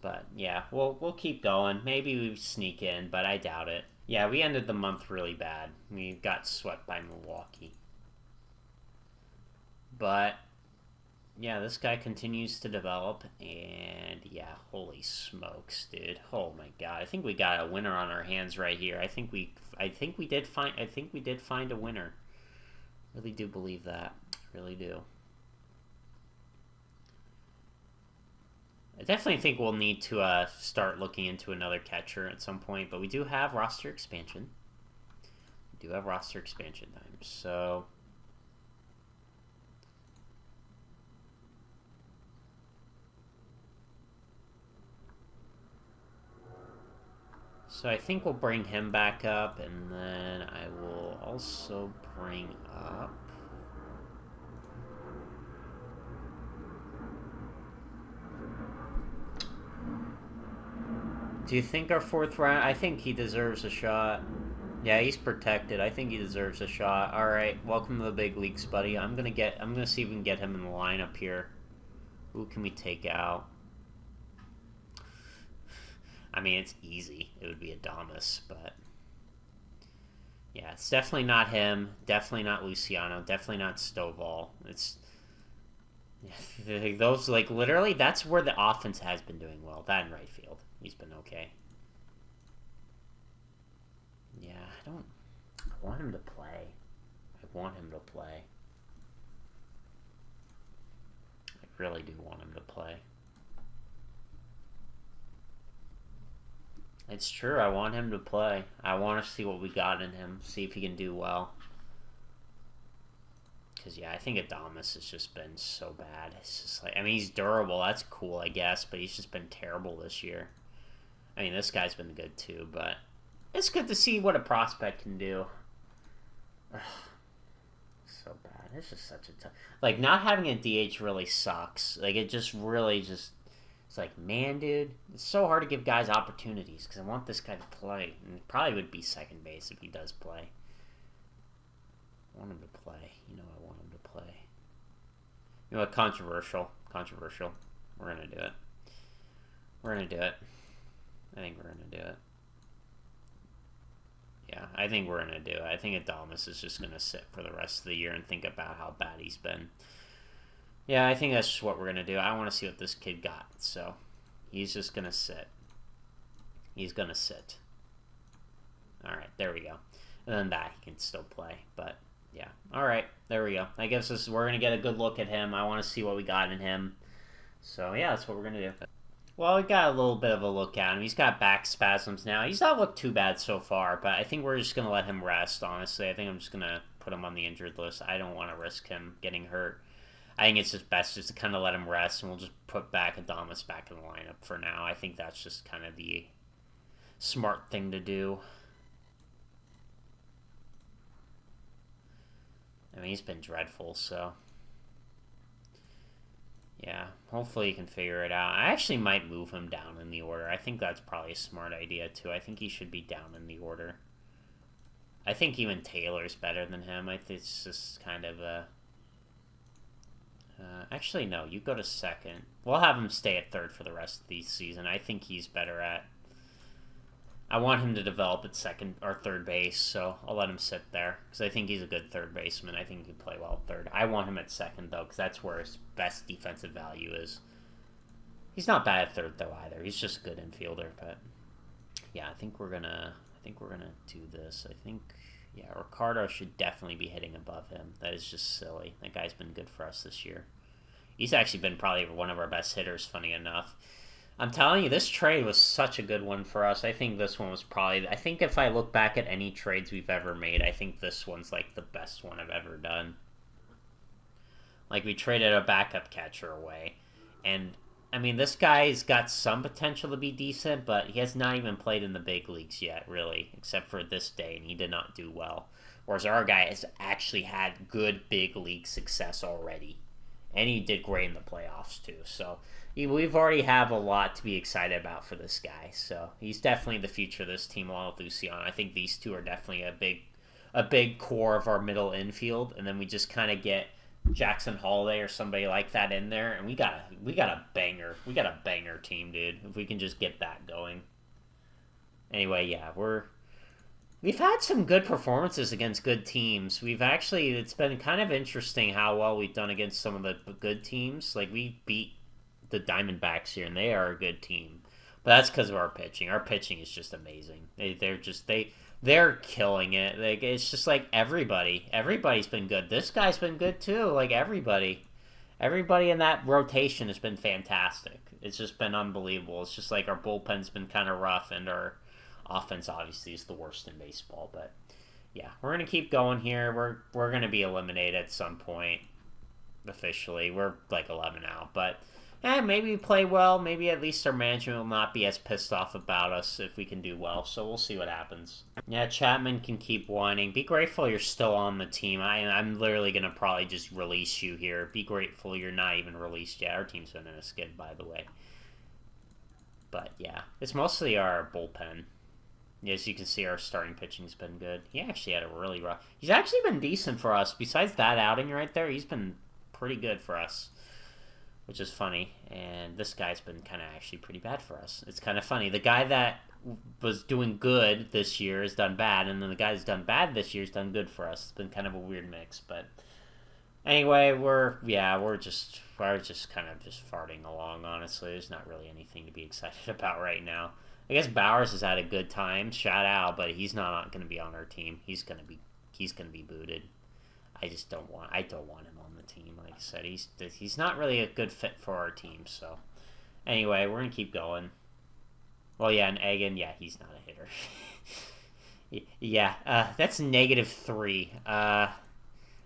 But yeah, we'll keep going. Maybe we sneak in, but I doubt it. Yeah, we ended the month really bad. We got swept by Milwaukee. But yeah, this guy continues to develop, and yeah, holy smokes, dude. Oh my god. I think we got a winner on our hands right here. I think we did find a winner. Really do believe that. Really do. I definitely think we'll need to start looking into another catcher at some point, but we do have roster expansion. We do have roster expansion time, so I think we'll bring him back up, and then I will also bring up... Do you think our 4th round... I think he deserves a shot. Yeah, he's protected. I think he deserves a shot. Alright, welcome to the big leagues, buddy. I'm gonna see if we can get him in the lineup here. Who can we take out? I mean, it's easy. It would be Adames, but... Yeah, it's definitely not him. Definitely not Luciano. Definitely not Stovall. It's... Those, like, literally, that's where the offense has been doing well. That in right field. He's been okay. Yeah, I want him to play. I want him to play. I really do want him to play. It's true, I want him to play. I want to see what we got in him. See if he can do well. Because, yeah, I think Adames has just been so bad. It's just like... I mean, he's durable. That's cool, I guess. But he's just been terrible this year. I mean, this guy's been good, too. But it's good to see what a prospect can do. Ugh, so bad. It's just such a tough... Like, not having a DH really sucks. Like, it just really just... It's like, man, dude, it's so hard to give guys opportunities because I want this guy to play. And it probably would be second base if he does play. I want him to play. You know I want him to play. You know what? Controversial. Controversial. We're going to do it. We're going to do it. I think we're going to do it. Yeah, I think we're going to do it. I think Adames is just going to sit for the rest of the year and think about how bad he's been. Yeah, I think that's just what we're going to do. I want to see what this kid got. So, he's just going to sit. He's going to sit. Alright, there we go. And then that, he can still play. But, yeah. Alright, there we go. I guess we're going to get a good look at him. I want to see what we got in him. So, yeah, that's what we're going to do. Well, we got a little bit of a look at him. He's got back spasms now. He's not looked too bad so far, but I think we're just going to let him rest, honestly. I think I'm just going to put him on the injured list. I don't want to risk him getting hurt. I think it's just best just to kind of let him rest, and we'll just put Adames back in the lineup for now. I think that's just kind of the smart thing to do. I mean, he's been dreadful, so... Yeah, hopefully he can figure it out. I actually might move him down in the order. I think that's probably a smart idea, too. I think he should be down in the order. I think even Taylor's better than him. I think it's just kind of a... actually, no, you go to second. We'll have him stay at third for the rest of the season. I think he's better at... I want him to develop at second or third base, so I'll let him sit there. Because I think he's a good third baseman. I think he can play well at third. I want him at second, though, because that's where his best defensive value is. He's not bad at third, though, either. He's just a good infielder, but... Yeah, I think we're gonna think we're gonna do this. I think, yeah, Ricardo should definitely be hitting above him. That is just silly. That guy's been good for us this year. He's actually been probably one of our best hitters, funny enough. I'm telling you, this trade was such a good one for us. I think this one was probably... I think if I look back at any trades we've ever made, I think this one's like the best one I've ever done. Like, we traded a backup catcher away. And, I mean, this guy's got some potential to be decent, but he has not even played in the big leagues yet, really, except for this day, and he did not do well. Whereas our guy has actually had good big league success already. And he did great in the playoffs, too. So, we've already have a lot to be excited about for this guy. So, he's definitely the future of this team, along with Luciano. I think these two are definitely a big core of our middle infield. And then we just kind of get Jackson Holiday or somebody like that in there. And we got a banger. We got a banger team, dude. If we can just get that going. Anyway, yeah, We've had some good performances against good teams. It's been kind of interesting how well we've done against some of the good teams. Like, we beat the Diamondbacks here, and they are a good team. But that's because of our pitching. Our pitching is just amazing. They're killing it. Like, it's just like everybody's been good. This guy's been good too. Like, everybody in that rotation has been fantastic. It's just been unbelievable. It's just like our bullpen's been kind of rough, and our offense obviously is the worst in baseball, but yeah, we're gonna keep going here. We're gonna be eliminated at some point officially. We're like 11 out, but maybe we play well. Maybe at least our management will not be as pissed off about us if we can do well. So we'll see what happens. Yeah, Chapman can keep whining. Be grateful you're still on the team. I'm literally gonna probably just release you here. Be grateful you're not even released yet. Our team's been in a skid, by the way. But yeah, it's mostly our bullpen. As you can see, our starting pitching's been good. He actually had a really rough... He's actually been decent for us. Besides that outing right there, he's been pretty good for us, which is funny. And this guy's been kind of actually pretty bad for us. It's kind of funny. The guy that was doing good this year has done bad, and then the guy who's done bad this year has done good for us. It's been kind of a weird mix, but anyway, we're just kind of just farting along, honestly. There's not really anything to be excited about right now. I guess Bowers has had a good time, shout out, but he's not going to be on our team. He's going to be booted. I don't want him on the team. Like I said, he's not really a good fit for our team. So anyway, we're gonna keep going. Well, yeah, and Egan, yeah, he's not a hitter. Yeah, that's -3.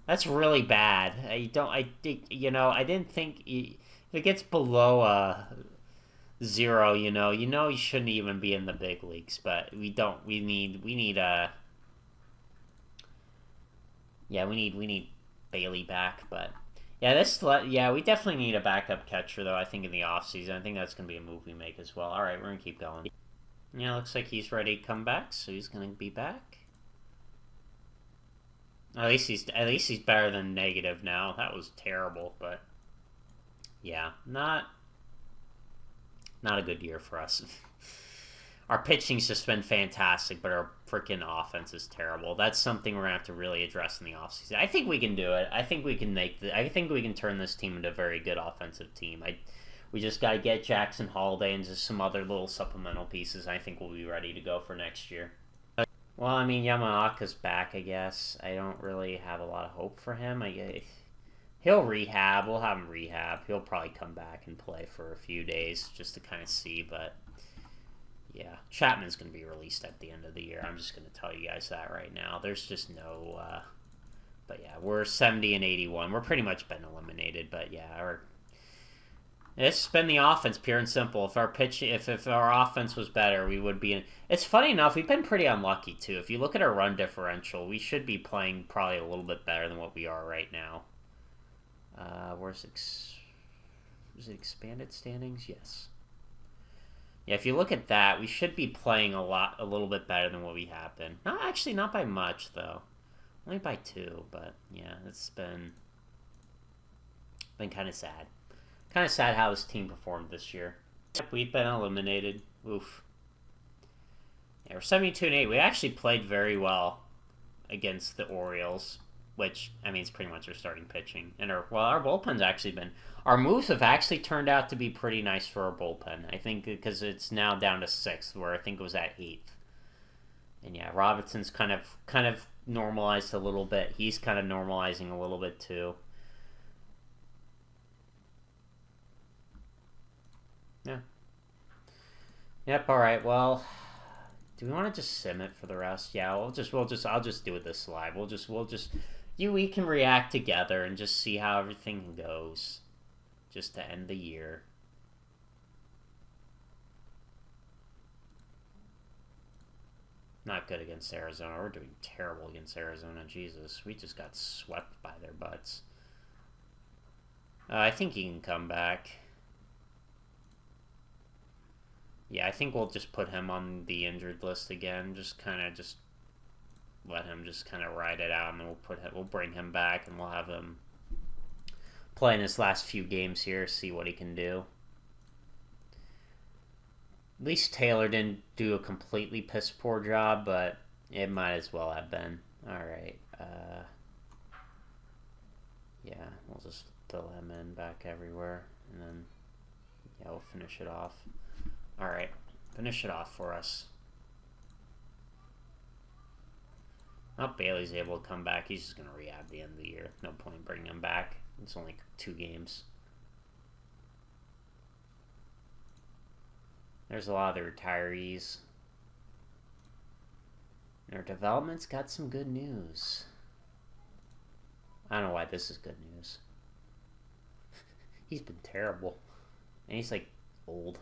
That's really bad. I didn't think if it gets below 0, you shouldn't even be in the big leagues, but we don't. We need Bailey back, but yeah, we definitely need a backup catcher though. I think in the offseason, I think that's gonna be a move we make as well. All right, we're gonna keep going. Yeah, looks like he's ready to come back, so he's gonna be back. At least he's better than negative now. That was terrible, but yeah, not a good year for us. Our pitching's just been fantastic, but our freaking offense is terrible. That's something we're going to have to really address in the offseason. I think we can do it. I think we can turn this team into a very good offensive team. We just got to get Jackson Holiday and just some other little supplemental pieces. I think we'll be ready to go for next year. Well, I mean, Yamanaka's back, I guess. I don't really have a lot of hope for him. He'll rehab. We'll have him rehab. He'll probably come back and play for a few days just to kind of see, but yeah, Chapman's going to be released at the end of the year. I'm just going to tell you guys that right now. There's just no... but yeah, we're 70 and 81. We're pretty much been eliminated, but yeah, it's been the offense, pure and simple. If our offense was better, we would be in... It's funny enough, we've been pretty unlucky, too. If you look at our run differential, we should be playing probably a little bit better than what we are right now. Is it expanded standings? Yes. Yeah, if you look at that, we should be playing a little bit better than what we have been. Not by much, though. Only by 2, but yeah, it's been kind of sad. Kind of sad how this team performed this year. We've been eliminated. Oof. Yeah, we're 72 and 8. We actually played very well against the Orioles, which, I mean, it's pretty much our starting pitching. And our bullpen's actually been... Our moves have actually turned out to be pretty nice for our bullpen. I think because it's now down to 6th, where I think it was at 8th. And yeah, Robinson's kind of normalized a little bit. He's kind of normalizing a little bit too. Yeah. Yep. All right. Well, do we want to just sim it for the rest? Yeah. I'll just do it this live. We can react together and just see how everything goes, just to end the year. Not good against Arizona. We're doing terrible against Arizona. Jesus, we just got swept by their butts. I think he can come back. Yeah, I think we'll just put him on the injured list again. Just let him just kind of ride it out, and then we'll bring him back, and we'll have him play in his last few games here, see what he can do. At least Taylor didn't do a completely piss poor job, but it might as well have been. Alright. Yeah, we'll just fill him in back everywhere. And then, yeah, we'll finish it off. Alright, finish it off for us. Oh, Bailey's able to come back. He's just going to rehab the end of the year. No point bringing him back. It's only 2 games. There's a lot of the retirees. Their development's got some good news. I don't know why this is good news. He's been terrible. And he's like old.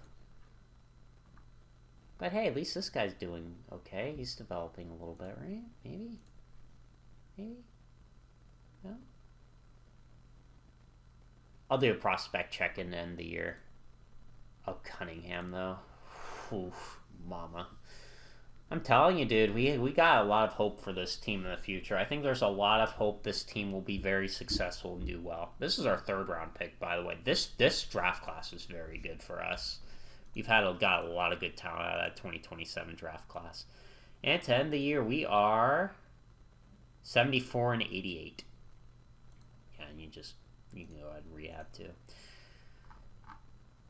But hey, at least this guy's doing okay. He's developing a little bit, right? Maybe? No? I'll do a prospect check in the end of the year. Oh, Cunningham, though. Oof, mama. I'm telling you, dude, we got a lot of hope for this team in the future. I think there's a lot of hope this team will be very successful and do well. This is our 3rd round pick, by the way. This draft class is very good for us. We've got a lot of good talent out of that 2027 draft class. And to end the year, we are 74 and 88. Yeah, and you can go ahead and rehab too.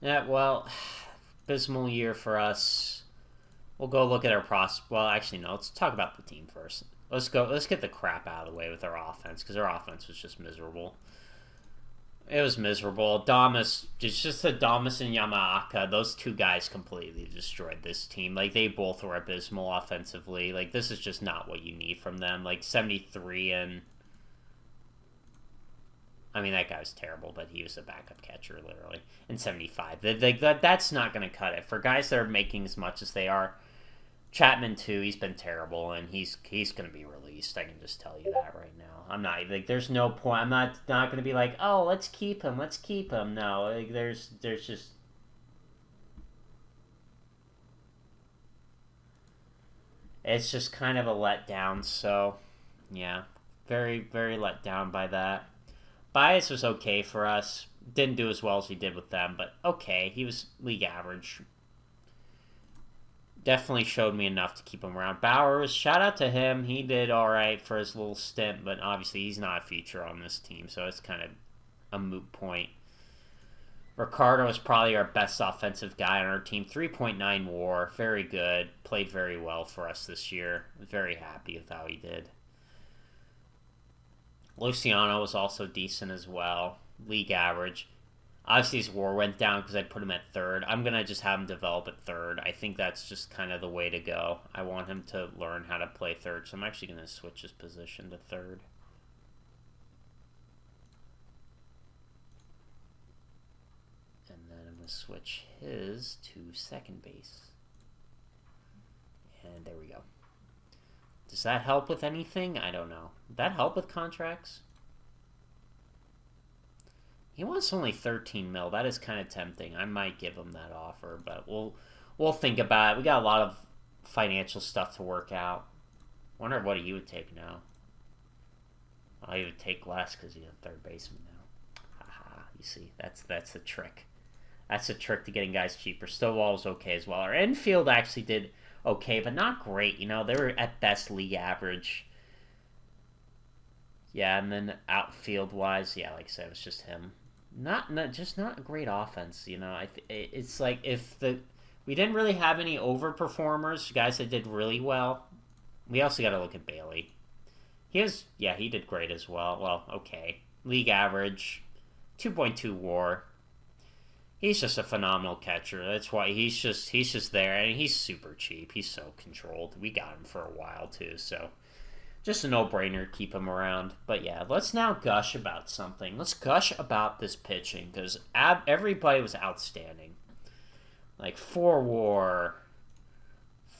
Yeah, well, abysmal year for us. We'll go look at our prospects. Well, actually, no. Let's talk about the team first. Let's get the crap out of the way with our offense, because our offense was just miserable. It was miserable. Adames and Yamaoka, those 2 guys completely destroyed this team. Like, they both were abysmal offensively. Like, this is just not what you need from them. Like, 73 and... I mean, that guy was terrible, but he was a backup catcher, literally. And 75. That's not going to cut it. For guys that are making as much as they are, Chapman, too, he's been terrible, and he's going to be released. I can just tell you that right now. I'm not, like, there's no point. I'm not going to be like, oh, let's keep him. No, like, there's just... It's just kind of a letdown, so, yeah. Very, very let down by that. Bias was okay for us. Didn't do as well as he did with them, but okay. He was league average. Definitely showed me enough to keep him around. Bowers, shout out to him. He did all right for his little stint, but obviously he's not a future on this team, so it's kind of a moot point. Ricardo is probably our best offensive guy on our team. 3.9 WAR, very good. Played very well for us this year. Very happy with how he did. Luciano was also decent as well. League average. Obviously his WAR went down because I put him at 3rd. I'm going to just have him develop at 3rd. I think that's just kind of the way to go. I want him to learn how to play 3rd, so I'm actually going to switch his position to 3rd. And then I'm going to switch his to 2nd base. And there we go. Does that help with anything? I don't know. Did that help with contracts? He wants only 13 mil. That is kind of tempting. I might give him that offer, but we'll think about it. We got a lot of financial stuff to work out. Wonder what he would take now. Oh, he would take less because he's a 3rd baseman now. Haha, you see, that's the trick. That's the trick to getting guys cheaper. Stovall was okay as well. Our infield actually did okay, but not great. You know, they were at best league average. Yeah, and then outfield-wise, yeah, like I said, it was just him. Just not a great offense, you know. It's like we didn't really have any overperformers, guys that did really well. We also got to look at Bailey. He did great as well. Well, okay. League average, 2.2 WAR. He's just a phenomenal catcher. That's why he's just there, and he's super cheap. He's so controlled. We got him for a while too, so just a no-brainer to keep him around. But yeah, let's now gush about something. Let's gush about this pitching because everybody was outstanding. Like 4 WAR,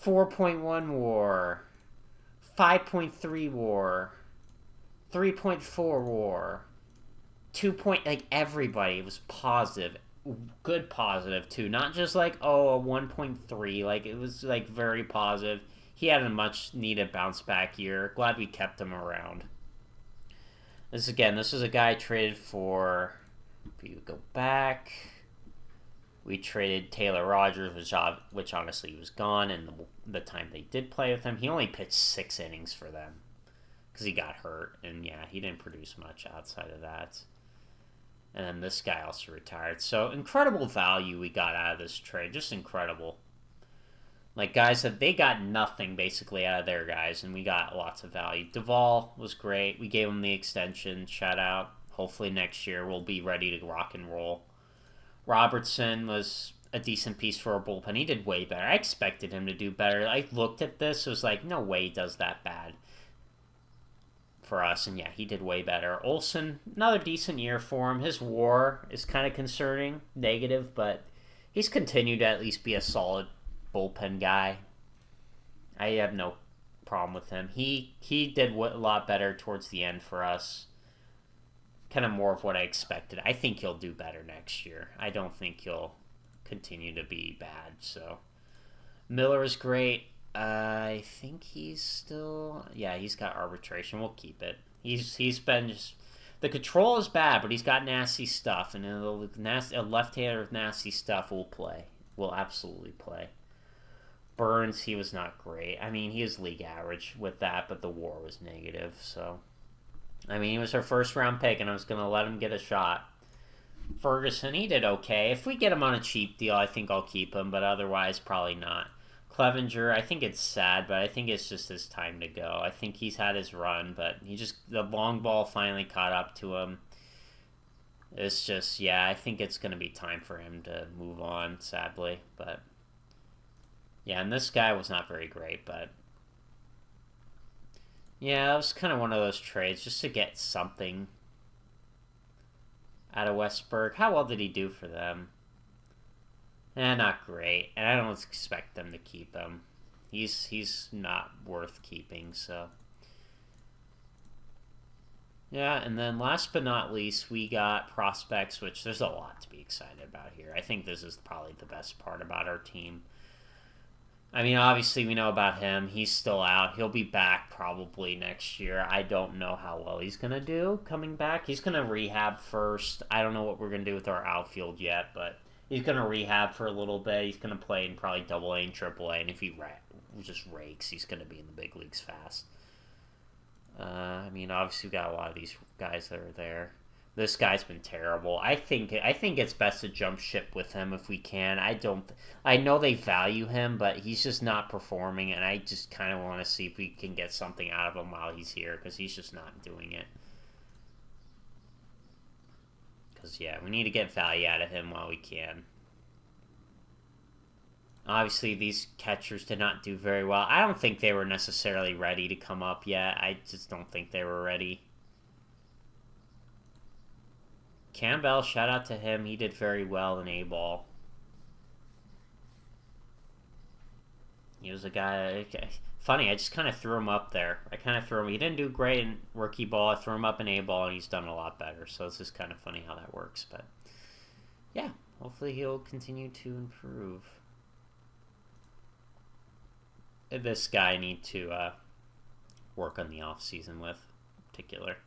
4.1 WAR, 5.3 WAR, 3.4 WAR, 2 point, like everybody was positive, good positive too. Not just like, oh, a 1.3, like it was like very positive. He had a much needed bounce back year. Glad we kept him around. This is a guy I traded for. If you go back, we traded Taylor Rogers, which honestly was gone, and the time they did play with him, he only pitched 6 innings for them because he got hurt, and yeah, he didn't produce much outside of that. And then this guy also retired. So incredible value we got out of this trade, just incredible. Like guys that they got nothing basically out of their guys, and we got lots of value. Duvall was great. We gave him the extension. Shout out. Hopefully next year we'll be ready to rock and roll. Robertson was a decent piece for a bullpen. He did way better. I expected him to do better. I looked at this, it was like, no way he does that bad for us, and yeah, he did way better. Olsen, another decent year for him. His WAR is kind of concerning, negative, but he's continued to at least be a solid bullpen guy. I have no problem with him. He did a lot better towards the end for us. Kind of more of what I expected. I think he'll do better next year. I don't think he'll continue to be bad. So Miller is great. I think he's still... Yeah, he's got arbitration. We'll keep it. He's been just... The control is bad, but he's got nasty stuff. And a left-hander with nasty stuff will play. Will absolutely play. Burns, he was not great. I mean, he was league average with that, but the WAR was negative. So, I mean, he was our first-round pick, and I was going to let him get a shot. Ferguson, he did okay. If we get him on a cheap deal, I think I'll keep him, but otherwise, probably not. Clevenger, I think it's sad, but I think it's just his time to go. I think he's had his run, but the long ball finally caught up to him. It's just, yeah, I think it's going to be time for him to move on, sadly, but... Yeah, and this guy was not very great, but... Yeah, it was kind of one of those trades just to get something out of Westberg. How well did he do for them? Not great, and I don't expect them to keep him. He's not worth keeping, so... Yeah, and then last but not least, we got prospects, which there's a lot to be excited about here. I think this is probably the best part about our team. I mean, obviously we know about him. He's still out. He'll be back probably next year. I don't know how well he's going to do coming back. He's going to rehab first. I don't know what we're going to do with our outfield yet, but he's going to rehab for a little bit. He's going to play in probably AA and AAA, and if he just rakes, he's going to be in the big leagues fast. I mean, obviously we got a lot of these guys that are there. This guy's been terrible. I think it's best to jump ship with him if we can. I know they value him, but he's just not performing, and I just kind of want to see if we can get something out of him while he's here, because he's just not doing it. Because, yeah, we need to get value out of him while we can. Obviously, these catchers did not do very well. I don't think they were necessarily ready to come up yet. I just don't think they were ready. Campbell, shout out to him. He did very well in A-ball. He was a guy... Funny, I just kind of threw him up there. He didn't do great in rookie ball. I threw him up in A-ball, and he's done a lot better. So it's just kind of funny how that works. But, yeah, hopefully he'll continue to improve. This guy I need to work on the off-season with, in particular.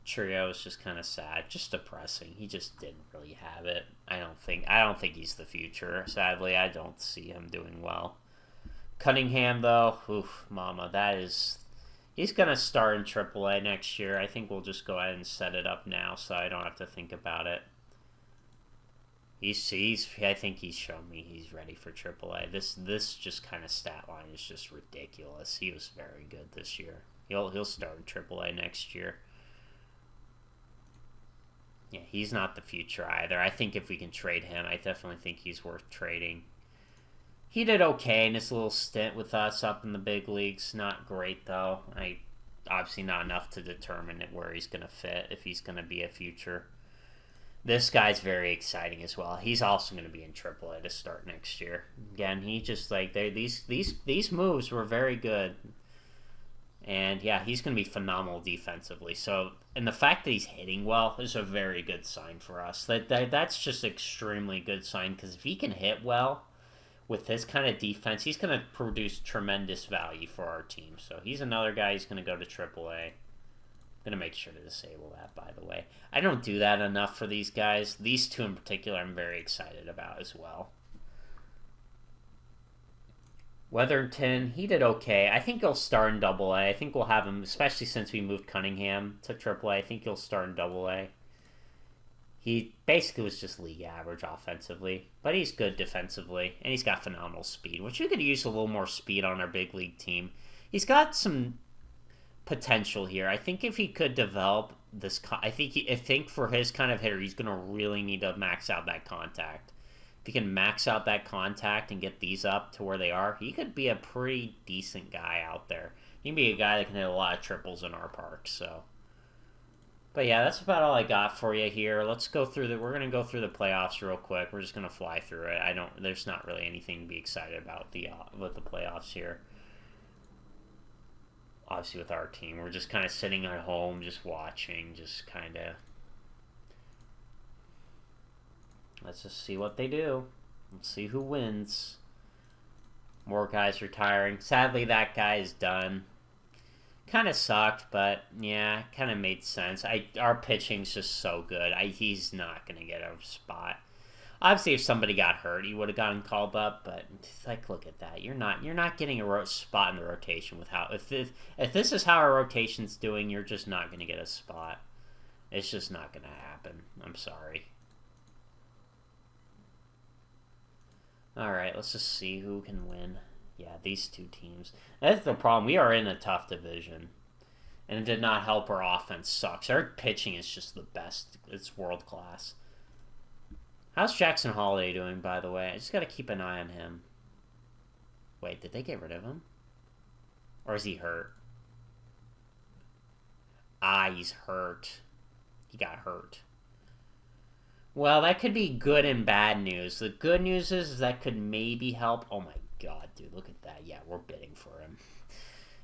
Trio is just kind of sad, just depressing. He just didn't really have it. I don't think he's the future. Sadly, I don't see him doing well. Cunningham, though, oof, mama, he's gonna start in AAA next year. I think we'll just go ahead and set it up now, so I don't have to think about it. I think he's shown me he's ready for AAA. This just kind of stat line is just ridiculous. He was very good this year. He'll start in AAA next year. Yeah, he's not the future either. I think if we can trade him, I definitely think he's worth trading. He did okay in his little stint with us up in the big leagues. Not great though. Obviously not enough to determine where he's going to fit, if he's going to be a future. This guy's very exciting as well. He's also going to be in AAA to start next year. Again, he just like these moves were very good, and yeah, he's going to be phenomenal defensively. So, and the fact that he's hitting well is a very good sign for us. That's just extremely good sign, because if he can hit well with this kind of defense, he's going to produce tremendous value for our team. So he's another guy who's going to go to AAA. I'm going to make sure to disable that, by the way. I don't do that enough for these guys. These two in particular I'm very excited about as well. Weatherton, he did okay. I think he'll start in AA. I think we'll have him, especially since we moved Cunningham to AAA. I think he'll start in AA. He basically was just league average offensively, but he's good defensively, and he's got phenomenal speed, which we could use a little more speed on our big league team. He's got some potential here. I think if he could develop this, I think for his kind of hitter, he's going to really need to max out that contact. If he can max out that contact and get these up to where they are, he could be a pretty decent guy out there. He can be a guy that can hit a lot of triples in our park, so... But yeah, that's about all I got for you here. Let's go through we're going to go through the playoffs real quick. We're just going to fly through it. There's not really anything to be excited about with the playoffs here. Obviously with our team, we're just kind of sitting at home, just watching, just kind of... Let's just see what they do. Let's see who wins. More guys retiring. Sadly, that guy is done. Kind of sucked, but yeah, kind of made sense. Our pitching's just so good. He's not gonna get a spot. Obviously, if somebody got hurt, he would have gotten called up. But like, look at that. You're not getting a spot in the rotation with how if this is how our rotation's doing, you're just not gonna get a spot. It's just not gonna happen. I'm sorry. All right, let's just see who can win. Yeah, these two teams. That's the problem. We are in a tough division. And it did not help our offense sucks. Our pitching is just the best. It's world class. How's Jackson Holiday doing, by the way? I just got to keep an eye on him. Wait, did they get rid of him? Or is he hurt? He's hurt. He got hurt. Well, that could be good and bad news. The good news is that could maybe help. Oh my God, dude, look at that. Yeah, we're bidding for him.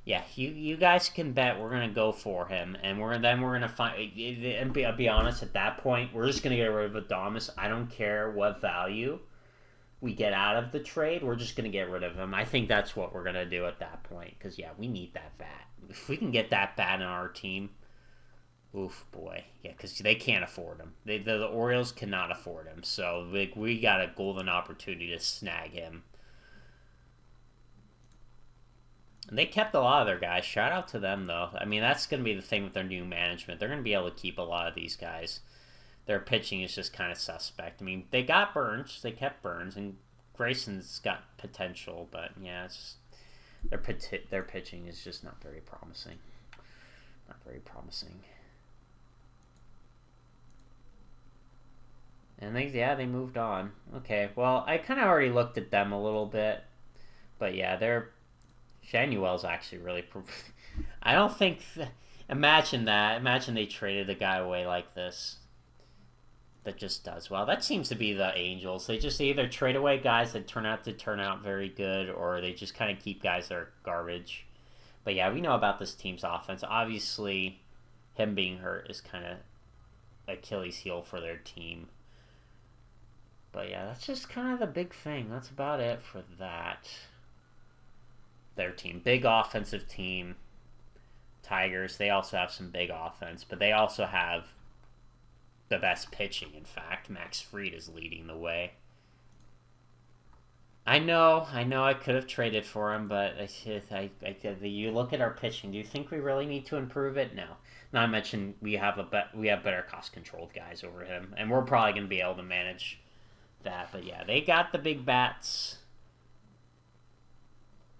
Yeah, you guys can bet we're gonna go for him, and we're gonna find. And I'll be honest, at that point, we're just gonna get rid of Adames. I don't care what value we get out of the trade. We're just gonna get rid of him. I think that's what we're gonna do at that point, because yeah, we need that bat. If we can get that bat in our team, oof, boy, yeah, because they can't afford him. The Orioles cannot afford him, so we got a golden opportunity to snag him. And they kept a lot of their guys. Shout out to them, though. I mean, that's going to be the thing with their new management. They're going to be able to keep a lot of these guys. Their pitching is just kind of suspect. I mean, they got Burns. They kept Burns. And Grayson's got potential. But, yeah, it's just, their pitching is just not very promising. Not very promising. And they moved on. Okay, well, I kind of already looked at them a little bit. But, yeah, they're... Shanuel's actually really... I don't think... Imagine that. Imagine they traded a guy away like this. That just does well. That seems to be the Angels. They just either trade away guys that turn out very good, or they just kind of keep guys that are garbage. But yeah, we know about this team's offense. Obviously, him being hurt is kind of Achilles heel for their team. But yeah, that's just kind of the big thing. That's about it for that. Their team. Big offensive team. Tigers, they also have some big offense, but they also have the best pitching, in fact. Max Fried is leading the way. I know I could have traded for him, but you look at our pitching. Do you think we really need to improve it? No. Not to mention we have better cost-controlled guys over him, and we're probably going to be able to manage that. But yeah, they got the big bats.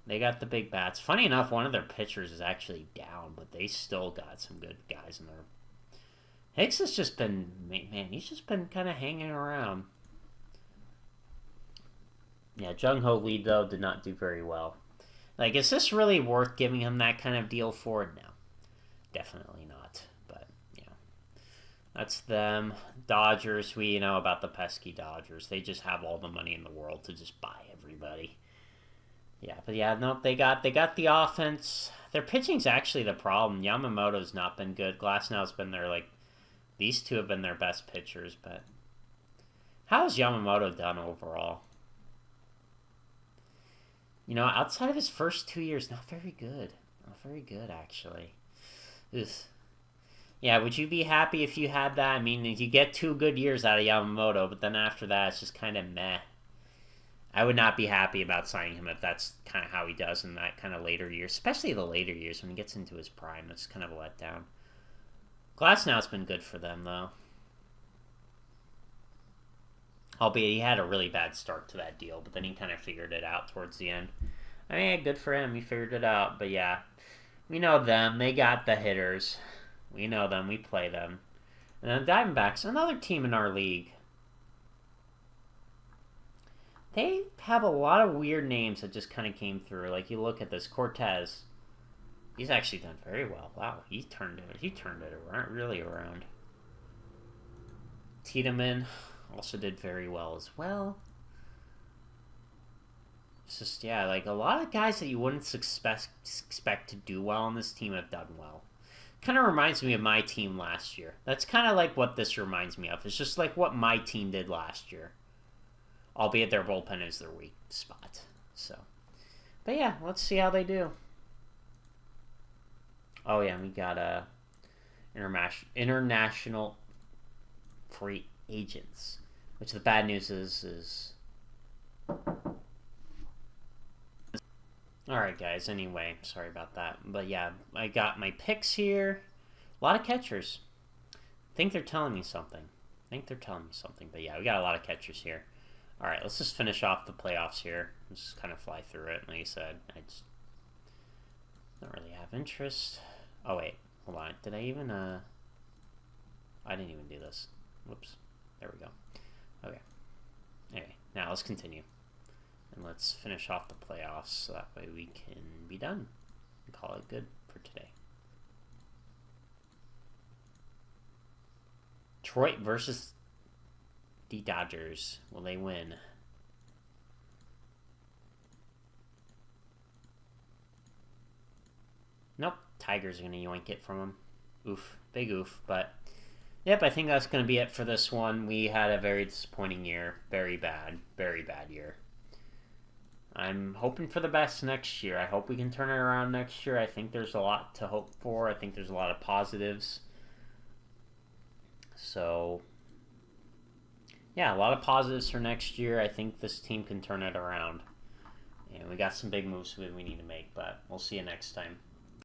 They got the big bats. Funny enough, one of their pitchers is actually down, but they still got some good guys in there. Hicks has just been, man, he's just been kind of hanging around. Yeah, Jung Ho Lee, though, did not do very well. Like, is this really worth giving him that kind of deal for? No, definitely not. But, yeah, that's them. Dodgers, we know about the pesky Dodgers. They just have all the money in the world to just buy everybody. Yeah, but yeah, no, they got the offense. Their pitching's actually the problem. Yamamoto's not been good. Glasnow's been their, like, these two have been their best pitchers, but how has Yamamoto done overall? You know, outside of his first 2 years, not very good. Not very good, actually. Ugh. Yeah, would you be happy if you had that? I mean, you get 2 good years out of Yamamoto, but then after that, it's just kind of meh. I would not be happy about signing him if that's kind of how he does in that kind of later years, especially the later years when he gets into his prime. That's kind of a letdown. Glasnow's been good for them, though. Albeit he had a really bad start to that deal, but then he kind of figured it out towards the end. I mean, good for him. He figured it out. But yeah, we know them. They got the hitters. We know them. We play them. And then Diamondbacks, another team in our league. They have a lot of weird names that just kind of came through. Like, you look at this, Cortez. He's actually done very well. Wow, he turned it around, really around. Tiedemann also did very well as well. It's just, yeah, like a lot of guys that you wouldn't expect to do well on this team have done well. Kind of reminds me of my team last year. That's kind of like what this reminds me of. It's just like what my team did last year. Albeit their bullpen is their weak spot. So, but yeah, let's see how they do. Oh yeah, we got international free agents. Which the bad news is alright guys, anyway, sorry about that. But yeah, I got my picks here. A lot of catchers. I think they're telling me something. But yeah, we got a lot of catchers here. Alright, let's just finish off the playoffs here. Let's just kind of fly through it. Like I said, I just don't really have interest. Oh wait, hold on. Did I even I didn't even do this. Whoops. There we go. Okay. Anyway, now let's continue. And let's finish off the playoffs so that way we can be done and call it good for today. Detroit versus the Dodgers. Will they win? Nope. Tigers are going to yoink it from them. Oof. Big oof. But, yep, I think that's going to be it for this one. We had a very disappointing year. Very bad year. I'm hoping for the best next year. I hope we can turn it around next year. I think there's a lot to hope for. I think there's a lot of positives. So, yeah, a lot of positives for next year. I think this team can turn it around. And we got some big moves we need to make, but we'll see you next time.